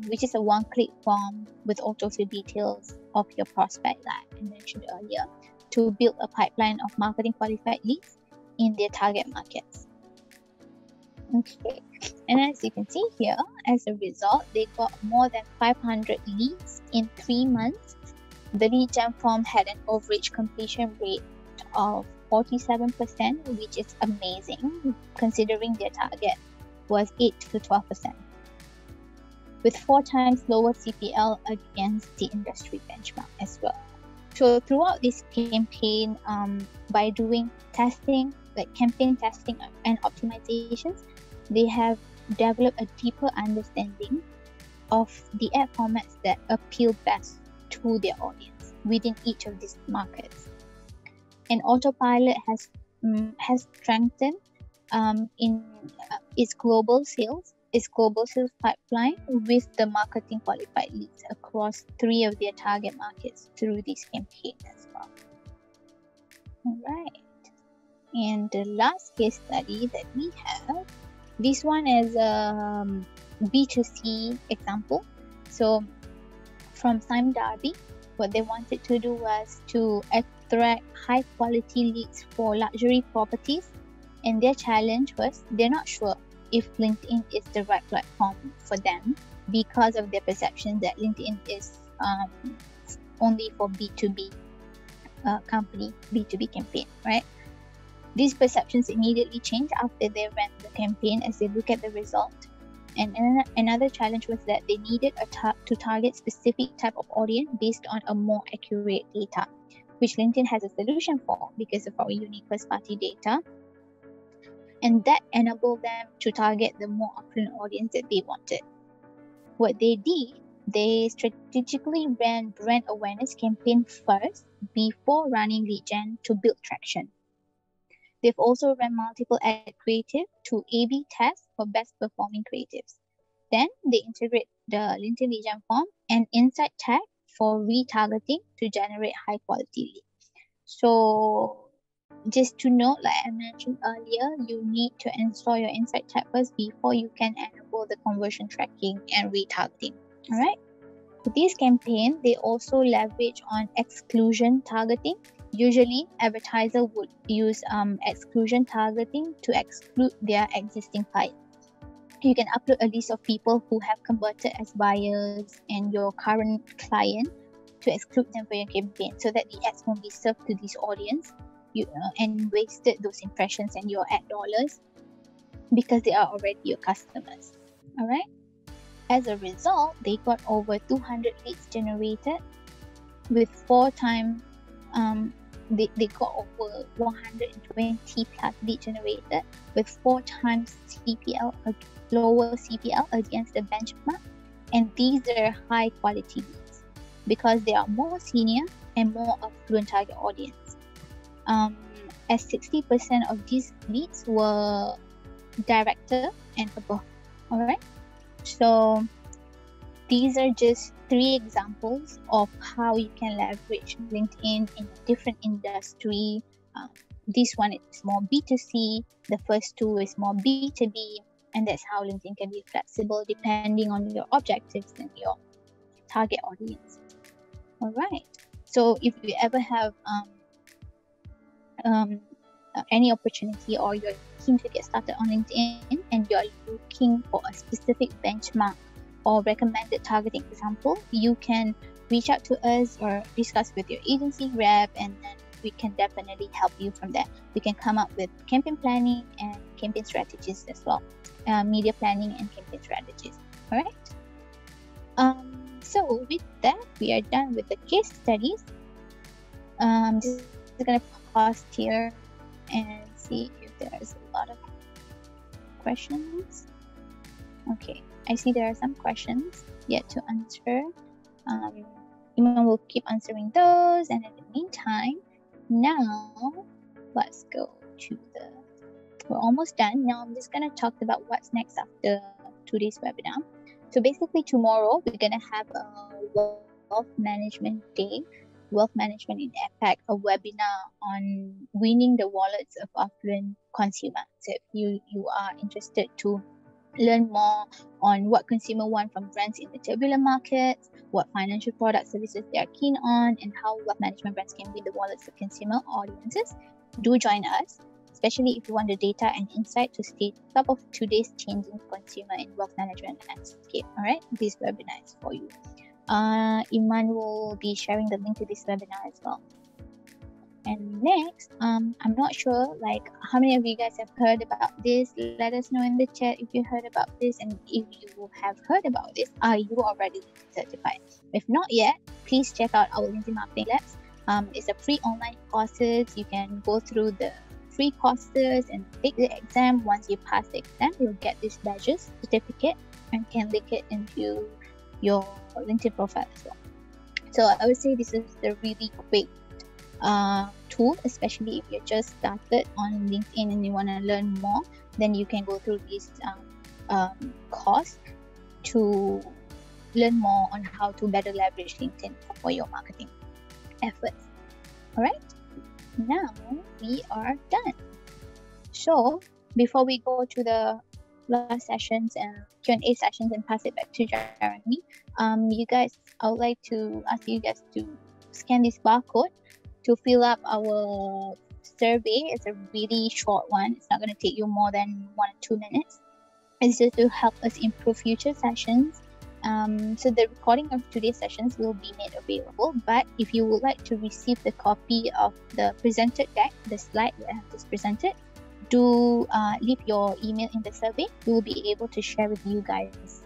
which is a one-click form with autofill details of your prospect that I mentioned earlier, to build a pipeline of marketing qualified leads in their target markets. Okay, and as you can see here, as a result, they got more than 500 leads in 3 months. The lead gen form had an average completion rate of 47%, which is amazing considering their target was 8 to 12%, with 4 times lower CPL against the industry benchmark as well. So throughout this campaign, by doing testing, like campaign testing and optimizations, they have developed a deeper understanding of the ad formats that appeal best to their audience within each of these markets. And Autopilot has strengthened in its global sales pipeline with the marketing qualified leads across 3 of their target markets through this campaign as well. All right. And the last case study that we have, this one is a B2C example. So from Sime Darby, what they wanted to do was to attract high quality leads for luxury properties, and their challenge was they're not sure if LinkedIn is the right platform for them because of their perception that LinkedIn is only for B2B company, B2B campaign, right? These perceptions immediately changed after they ran the campaign as they look at the result. And another challenge was that they needed to target specific type of audience based on a more accurate data, which LinkedIn has a solution for because of our unique first-party data. And that enabled them to target the more affluent audience that they wanted. What they did, they strategically ran brand awareness campaign first before running lead gen to build traction. They've also run multiple ad creative to A/B test for best performing creatives. Then they integrate the LinkedIn lead gen form and insight tag for retargeting to generate high quality lead. So just to note, like I mentioned earlier, you need to install your insight tag first before you can enable the conversion tracking and retargeting. All right. For this campaign, they also leverage on exclusion targeting. Usually, advertiser would use exclusion targeting to exclude their existing clients. You can upload a list of people who have converted as buyers and your current client to exclude them for your campaign, so that the ads won't be served to this audience and wasted those impressions and your ad dollars because they are already your customers. All right. As a result, they got over 200 leads generated with 4 times. They got over 120 plus lead generated with 4 times CPL, lower CPL against the benchmark. And these are high quality leads because they are more senior and more affluent target audience. As 60% of these leads were director and above. All right. So these are just 3 examples of how you can leverage LinkedIn in a different industry. This one is more B2C. The first 2 is more B2B. And that's how LinkedIn can be flexible depending on your objectives and your target audience. All right. So if you ever have any opportunity or you're keen to get started on LinkedIn and you're looking for a specific benchmark or recommended targeting example, you can reach out to us or discuss with your agency rep, and then we can definitely help you from there. We can come up with campaign planning and campaign strategies as well, media planning and campaign strategies. All right. So with that, we are done with the case studies. Just gonna pause here and see if there's a lot of questions. Okay, I see there are some questions yet to answer. Iman will keep answering those, and in the meantime, now let's go to we're almost done. Now I'm just gonna talk about what's next after today's webinar. So basically tomorrow we're gonna have a wealth management day, wealth management in APAC, a webinar on winning the wallets of affluent consumers. So if you are interested to learn more on what consumer want from brands in the turbulent markets, what financial product services they are keen on, and how wealth management brands can win the wallets of consumer audiences, do join us, especially if you want the data and insight to stay top of today's changing consumer and wealth management landscape. All right, this webinar is for you. Iman will be sharing the link to this webinar as well. And next, I'm not sure like how many of you guys have heard about this. Let us know in the chat if you heard about this, and if you have heard about this, are you already LinkedIn certified? If not yet, please check out our LinkedIn Marketing Labs. It's a free online courses. You can go through the free courses and take the exam. Once you pass the exam, you'll get this badges certificate and can link it into your LinkedIn profile as well. So I would say this is a really great tool, especially if you're just started on LinkedIn and you want to learn more. Then you can go through this course to learn more on how to better leverage LinkedIn for your marketing efforts. All right, now we are done. So before we go to the last sessions and Q&A sessions and pass it back to Jeremy, you guys, I would like to ask you guys to scan this barcode to fill up our survey. It's a really short one. It's not going to take you more than 1 or 2 minutes. It's just to help us improve future sessions. So the recording of today's sessions will be made available, but if you would like to receive the copy of the presented deck, the slide that I have just presented, do leave your email in the survey. We will be able to share with you guys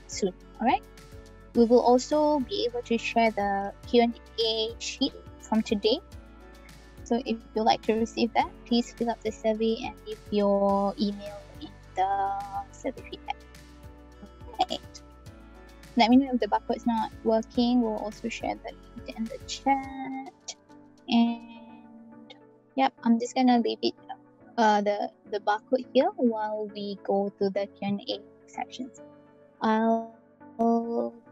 soon. All right. We will also be able to share the Q&A sheet from today. So if you'd like to receive that, please fill up the survey and leave your email in the survey feedback. Right. Let me know if the barcode is not working. We'll also share the link in the chat. And yep, I'm just gonna leave it the barcode here while we go to the Q&A sections. I'll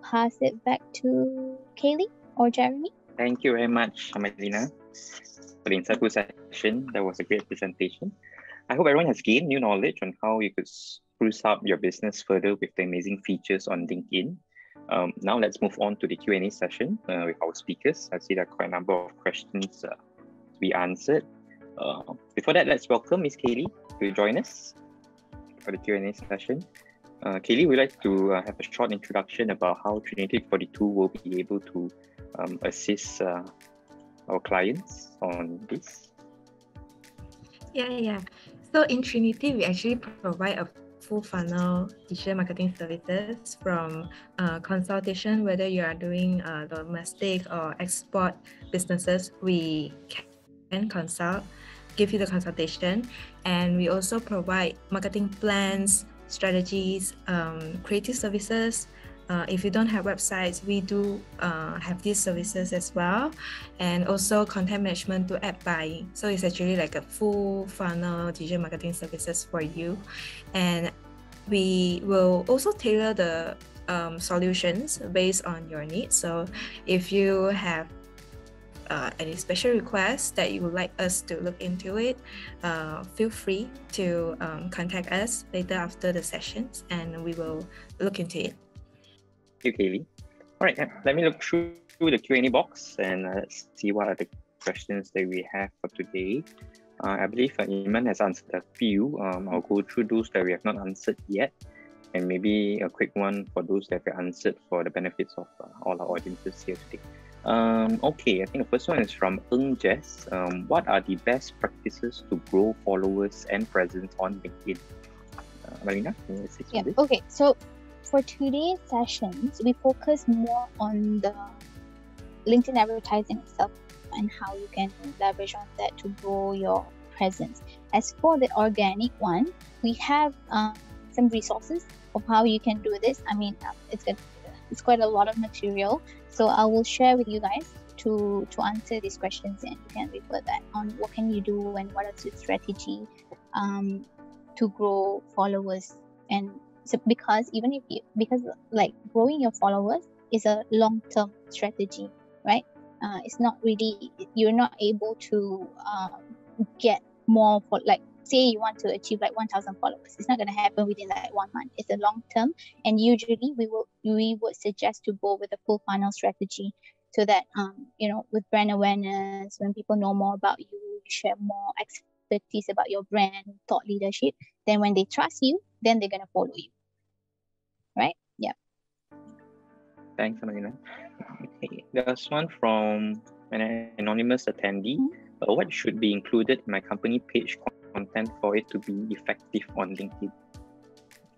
pass it back to Kaylee or Jeremy. Thank you very much, Amalina, for the insightful session. That was a great presentation. I hope everyone has gained new knowledge on how you could spruce up your business further with the amazing features on LinkedIn. Now let's move on to the Q&A session with our speakers. I see there are quite a number of questions to be answered. Before that, let's welcome Ms. Kaylee to join us for the Q&A session. Kaylee, we'd like to have a short introduction about how Trinity 42 will be able to assist our clients on this. Yeah. So in Trinity, we actually provide a full funnel digital marketing services from consultation, whether you are doing domestic or export businesses, we can consult, give you the consultation. And we also provide marketing plans, strategies, creative services. If you don't have websites, we do have these services as well, and also content management to app buying. So it's actually like a full funnel digital marketing services for you. And we will also tailor the solutions based on your needs. So if you have any special requests that you would like us to look into it, feel free to contact us later after the sessions, and we will look into it. Thank you, Kaylee. All right, let me look through the Q&A box and let's see what are the questions that we have for today. I believe Iman has answered a few. I'll go through those that we have not answered yet, and maybe a quick one for those that we answered for the benefits of all our audiences here today. Okay, I think the first one is from Eng Jess. What are the best practices to grow followers and presence on LinkedIn? Marina, can you assist with this? Okay, so for today's sessions, we focus more on the LinkedIn advertising itself and how you can leverage on that to grow your presence. As for the organic one, we have some resources of how you can do this. I mean, it's quite a lot of material, so I will share with you guys to answer these questions, and you can refer that on what can you do and what is your strategy to grow followers. And so because like growing your followers is a long-term strategy, right? It's not really, you're not able to get more for, like, say you want to achieve like 1,000 followers. It's not going to happen within like 1 month. It's a long term, and usually we would suggest to go with a full funnel strategy, so that with brand awareness, when people know more about you, you share more expertise about your brand, thought leadership. Then when they trust you, then they're going to follow you, right? Yeah. Thanks, Amalina. Okay, there's one from an anonymous attendee. What should be included in my company page content for it to be effective on LinkedIn?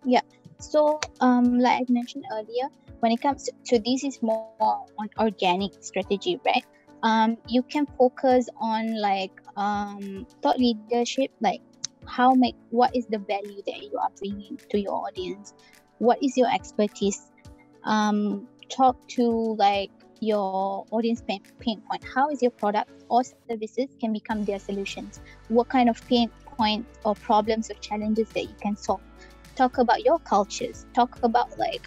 Yeah, so like I mentioned earlier, when it comes to this is more on organic strategy, right? You can focus on like thought leadership, like what is the value that you are bringing to your audience? What is your expertise? Talk to like your audience pain point. How is your product or services can become their solutions? What kind of pain points or problems or challenges that you can solve? Talk about your cultures. Talk about like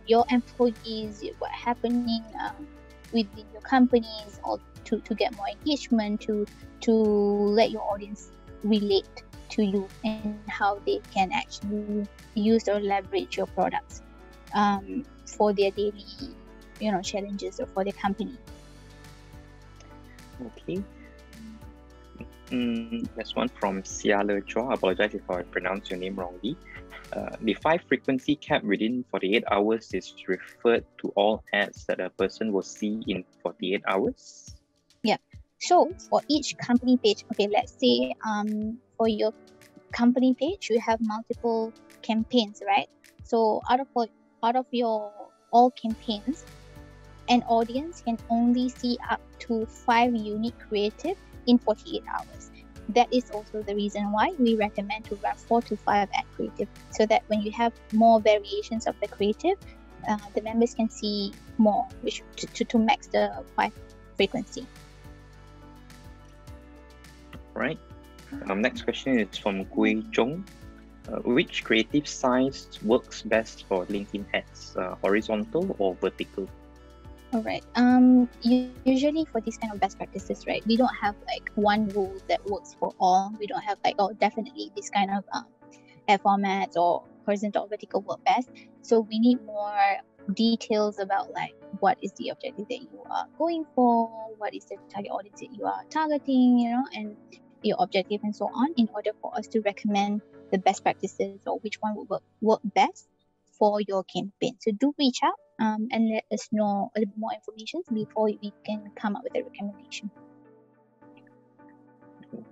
your employees, what's happening within your companies, or to get more engagement, to let your audience relate to you and how they can actually use or leverage your products for their daily challenges or for their company. Okay. There's one from Siala Chua. I apologize if I pronounce your name wrongly. The 5 frequency cap within 48 hours is referred to all ads that a person will see in 48 hours? Yeah. So for each company page, okay, let's say for your company page, you have multiple campaigns, right? So out of your all campaigns, an audience can only see up to 5 unique creative in 48 hours. That is also the reason why we recommend to run 4 to 5 ad creative, so that when you have more variations of the creative, the members can see more, which to max the 5 frequency. Right. Next question is from Gui Zhong. Which creative size works best for LinkedIn ads, horizontal or vertical? All right. Usually for these kind of best practices, right, we don't have like one rule that works for all. We don't have like, oh, definitely this kind of ad formats or horizontal or vertical work best. So we need more details about like what is the objective that you are going for, what is the target audience that you are targeting, you know, and your objective and so on, in order for us to recommend the best practices or which one will work best for your campaign. So do reach out and let us know a little more information before we can come up with a recommendation.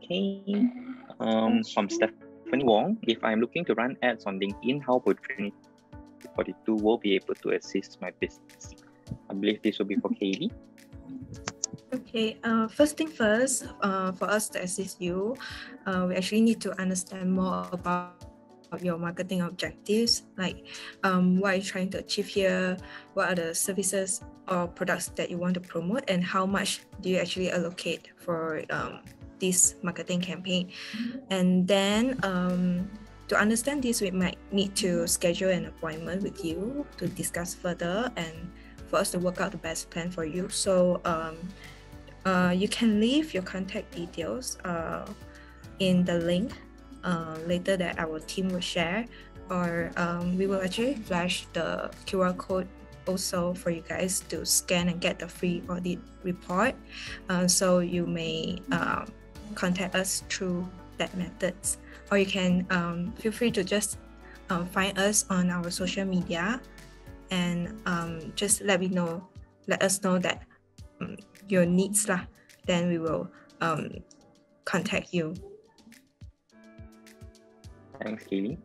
Okay. From Stephanie Wong, if I'm looking to run ads on LinkedIn, how would Trinity 42 will be able to assist my business? I believe this will be for Kaylee. Okay, first thing first, for us to assist you, we actually need to understand more about your marketing objectives, like what are you trying to achieve here, what are the services or products that you want to promote, and how much do you actually allocate for this marketing campaign. And then to understand this, we might need to schedule an appointment with you to discuss further and for us to work out the best plan for you. So you can leave your contact details in the link later that our team will share, or we will actually flash the QR code also for you guys to scan and get the free audit report. So you may contact us through that methods, or you can feel free to just find us on our social media and just let us know that your needs lah. Then we will contact you. Thanks, Kaylee.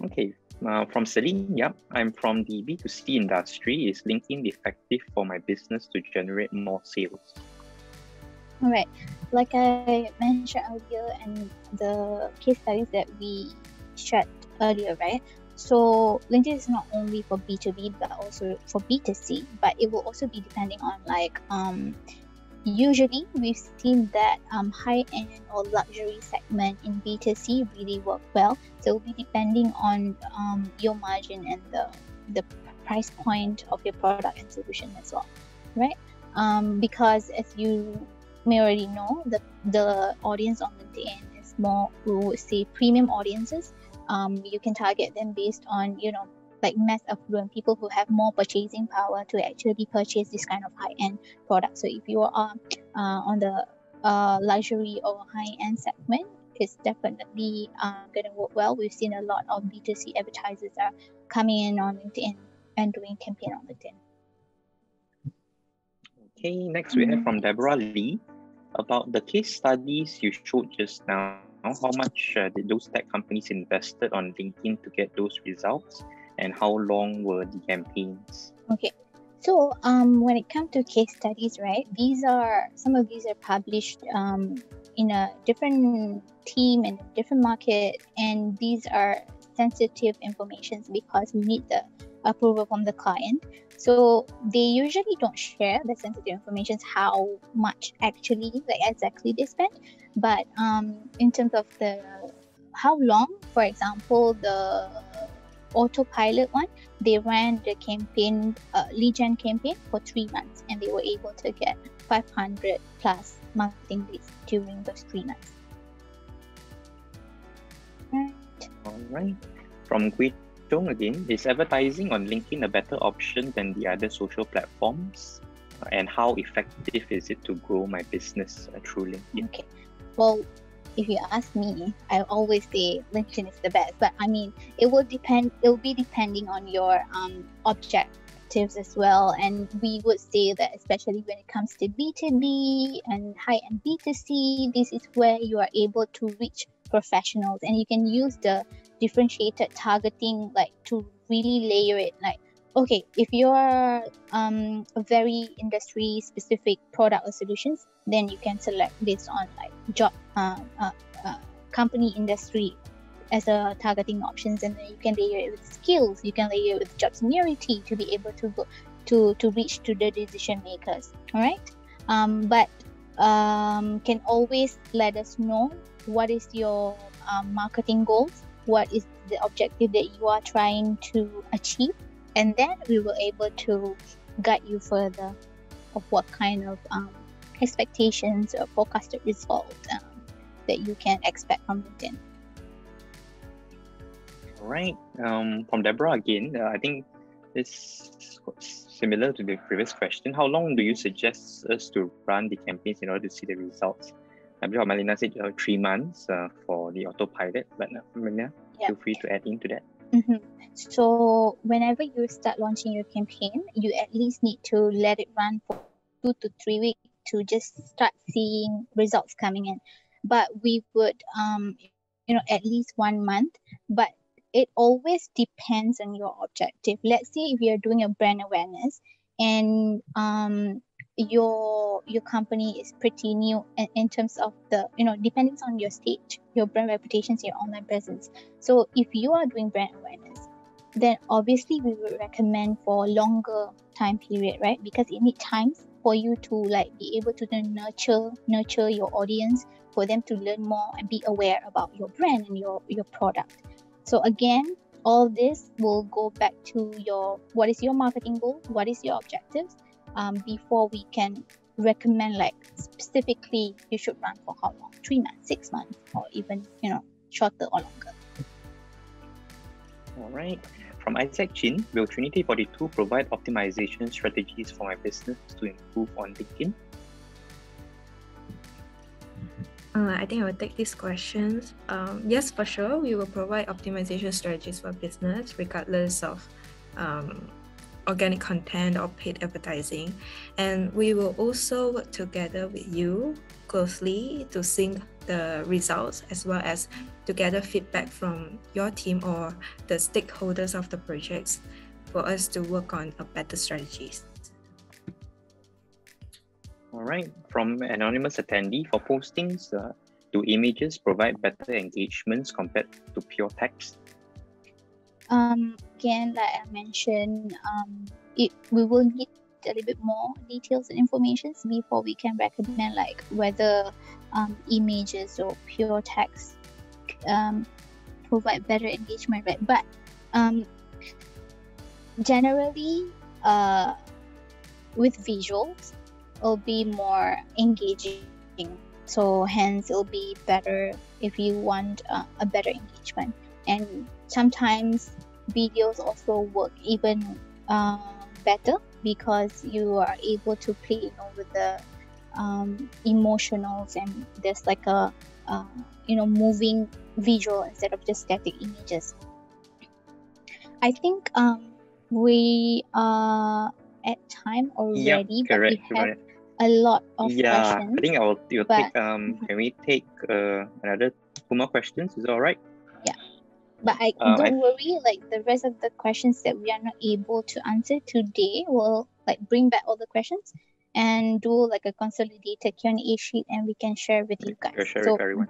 Okay, from Celine, yep, I'm from the B2C industry. Is LinkedIn effective for my business to generate more sales? All right, like I mentioned earlier, and the case studies that we shared earlier, right? So LinkedIn is not only for B2B but also for B2C, but it will also be depending on like usually we've seen that high-end or luxury segment in B2C really work well. So it will be depending on your margin and the price point of your product and solution as well, right? Because as you may already know, the audience on LinkedIn is more, we would say, premium audiences. You can target them based on, you know, like mass affluent people who have more purchasing power to actually purchase this kind of high-end product. So if you are on the luxury or high-end segment, it's definitely going to work well. We've seen a lot of B2C advertisers are coming in on LinkedIn and doing campaign on LinkedIn. Okay, next we have from Deborah Lee about the case studies you showed just now. How much did those tech companies invested on LinkedIn to get those results, and how long were the campaigns? Okay, so when it comes to case studies, right, some of these are published in a different team and a different market, and these are sensitive information because we need the approval from the client. So they usually don't share the sensitive information, how much actually, like exactly they spent. But in terms of how long, for example, the autopilot one, they ran the campaign, lead gen campaign for 3 months, and they were able to get 500 plus marketing leads during those 3 months. Right. All right. From Gui Zhong again, is advertising on LinkedIn a better option than the other social platforms? And how effective is it to grow my business through LinkedIn? Okay. Well, if you ask me, I always say LinkedIn is the best. But I mean, it will be depending on your objective objectives as well. And we would say that especially when it comes to B2B and high-end B2C, this is where you are able to reach professionals, and you can use the differentiated targeting like to really layer it. Like, okay, if you're a very industry specific product or solutions, then you can select based on like job company industry as a targeting options, and then you can layer it with skills, you can layer it with job seniority to be able to go to reach to the decision makers. All right, but can always let us know what is your marketing goals, what is the objective that you are trying to achieve, and then we will able to guide you further of what kind of expectations or forecasted result that you can expect from LinkedIn. All right. From Deborah again, I think it's similar to the previous question. How long do you suggest us to run the campaigns in order to see the results? I believe Amalina said 3 months for the autopilot, but Amalina, feel free to add into that. Mm-hmm. So whenever you start launching your campaign, you at least need to let it run for 2 to 3 weeks to just start seeing results coming in. But we would, at least 1 month. But it always depends on your objective. Let's say if you're doing a brand awareness and your company is pretty new in terms of the, depending on your stage, your brand reputations, your online presence. So if you are doing brand awareness, then obviously we would recommend for longer time period, right? Because it needs time for you to like be able to nurture your audience, for them to learn more and be aware about your brand and your product. So again, all this will go back to what is your marketing goal, what is your objectives, before we can recommend like specifically you should run for how long, 3 months, 6 months, or even shorter or longer. All right. From Isaac Chin, will Trinity 42 provide optimization strategies for my business to improve on LinkedIn? I think I will take these questions. Yes, for sure, we will provide optimization strategies for business, regardless of organic content or paid advertising. And we will also work together with you closely to sync the results, as well as to gather feedback from your team or the stakeholders of the projects for us to work on better strategies. All right. From anonymous attendee, for postings, do images provide better engagements compared to pure text? Again, like I mentioned, we will need a little bit more details and information before we can recommend like whether images or pure text provide better engagement, right? But generally, with visuals, it'll be more engaging. So hence, it'll be better if you want a better engagement. And sometimes videos also work even better because you are able to play with the emotionals, and there's like a moving visual instead of just static images. I think we are at time already, but we have a lot of questions. I think can we take another 2 more questions? Is that all right? Yeah. But don't worry, like the rest of the questions that we are not able to answer today, we'll like bring back all the questions and do like a consolidated Q&A sheet, and we can share with you guys. Share with everyone.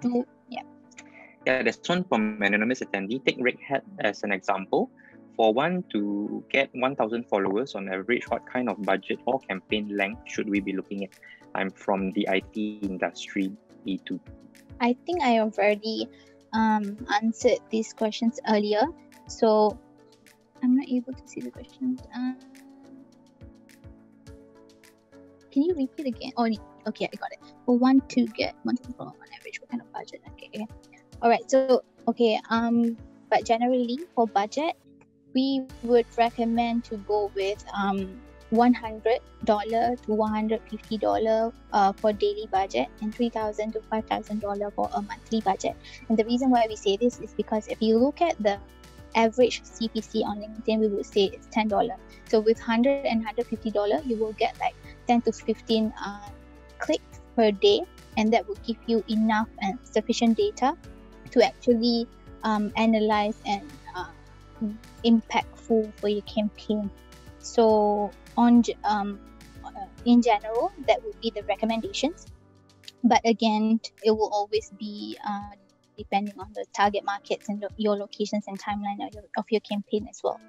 Yeah, there's one from anonymous attendee. Take Red Hat as an example. For one to get 1,000 followers on average, what kind of budget or campaign length should we be looking at? I'm from the IT industry, E2. I think I have already answered these questions earlier, so I'm not able to see the questions. Can you repeat again? Oh, okay, I got it. For one to get 1,000 followers on average, what kind of budget? Okay. All right. So but generally for budget, we would recommend to go with $100 to $150 for daily budget, and $3,000 to $5,000 for a monthly budget. And the reason why we say this is because if you look at the average CPC on LinkedIn, we would say it's $10. So with $100 and $150, you will get like 10 to 15 clicks per day, and that will give you enough and sufficient data to actually analyze and impactful for your campaign. So in general, that would be the recommendations. But again, it will always be depending on the target markets and your locations and timeline of your campaign as well.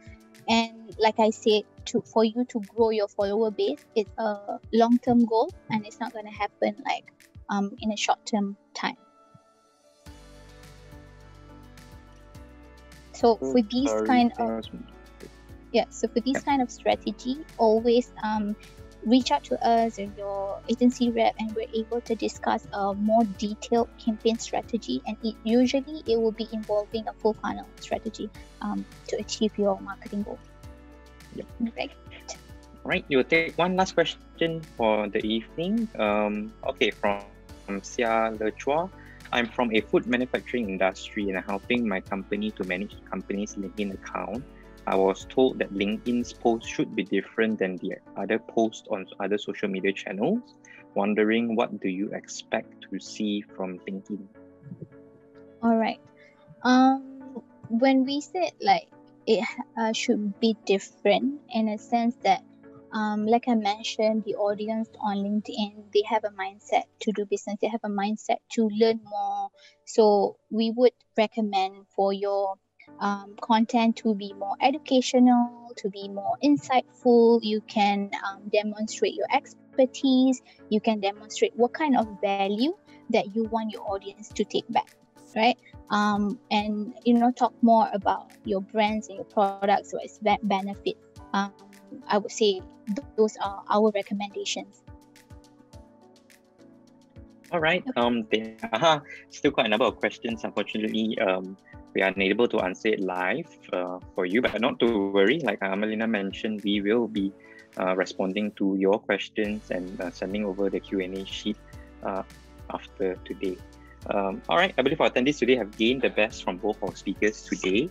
And like I said, for you to grow your follower base, it's a long-term goal, and it's not going to happen like in a short-term time. So for these kind of strategy, always reach out to us or your agency rep, and we're able to discuss a more detailed campaign strategy, and it will be involving a full funnel strategy to achieve your marketing goal. Yep. Right. All right, you'll take one last question for the evening. Okay, from Sia Le Chua. I'm from a food manufacturing industry and I'm helping my company to manage the company's LinkedIn account. I was told that LinkedIn's post should be different than the other posts on other social media channels. Wondering, what do you expect to see from LinkedIn? All right. When we said like it should be different in a sense that, like I mentioned, the audience on LinkedIn, they have a mindset to do business. They have a mindset to learn more. So we would recommend for your content to be more educational, to be more insightful. You can demonstrate your expertise. You can demonstrate what kind of value that you want your audience to take back, right? And talk more about your brands and your products or its benefits. I would say those are our recommendations. All right. There are still quite a number of questions. Unfortunately, we are unable to answer it live for you, but not to worry. Like Amalina mentioned, we will be responding to your questions and sending over the Q&A sheet after today. All right. I believe our attendees today have gained the best from both our speakers today.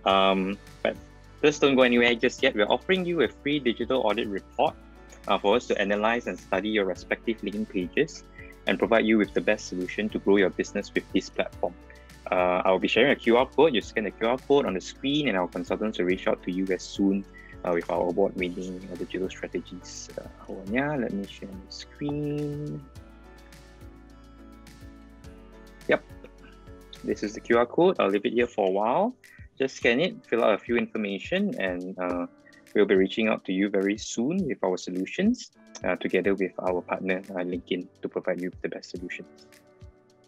But just don't go anywhere just yet. We're offering you a free digital audit report for us to analyze and study your respective LinkedIn pages and provide you with the best solution to grow your business with this platform. I'll be sharing a QR code. You scan the QR code on the screen and our consultants will reach out to you as soon with our award-winning digital strategies. Let me share the screen. Yep, this is the QR code. I'll leave it here for a while. Just scan it, fill out a few information, and we'll be reaching out to you very soon with our solutions together with our partner LinkedIn to provide you with the best solutions.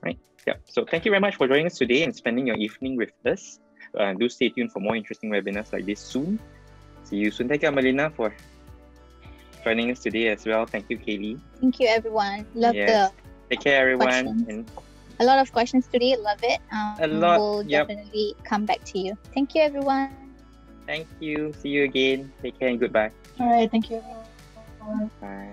Right? Yeah. So thank you very much for joining us today and spending your evening with us. Do stay tuned for more interesting webinars like this soon. See you soon. Thank you, Amalina, for joining us today as well. Thank you, Kaylee. Thank you, everyone. Love the Take care, everyone. And a lot of questions today. Love it. A lot. We'll definitely come back to you. Thank you, everyone. Thank you. See you again. Take care and goodbye. All right. Thank you, everyone. Bye.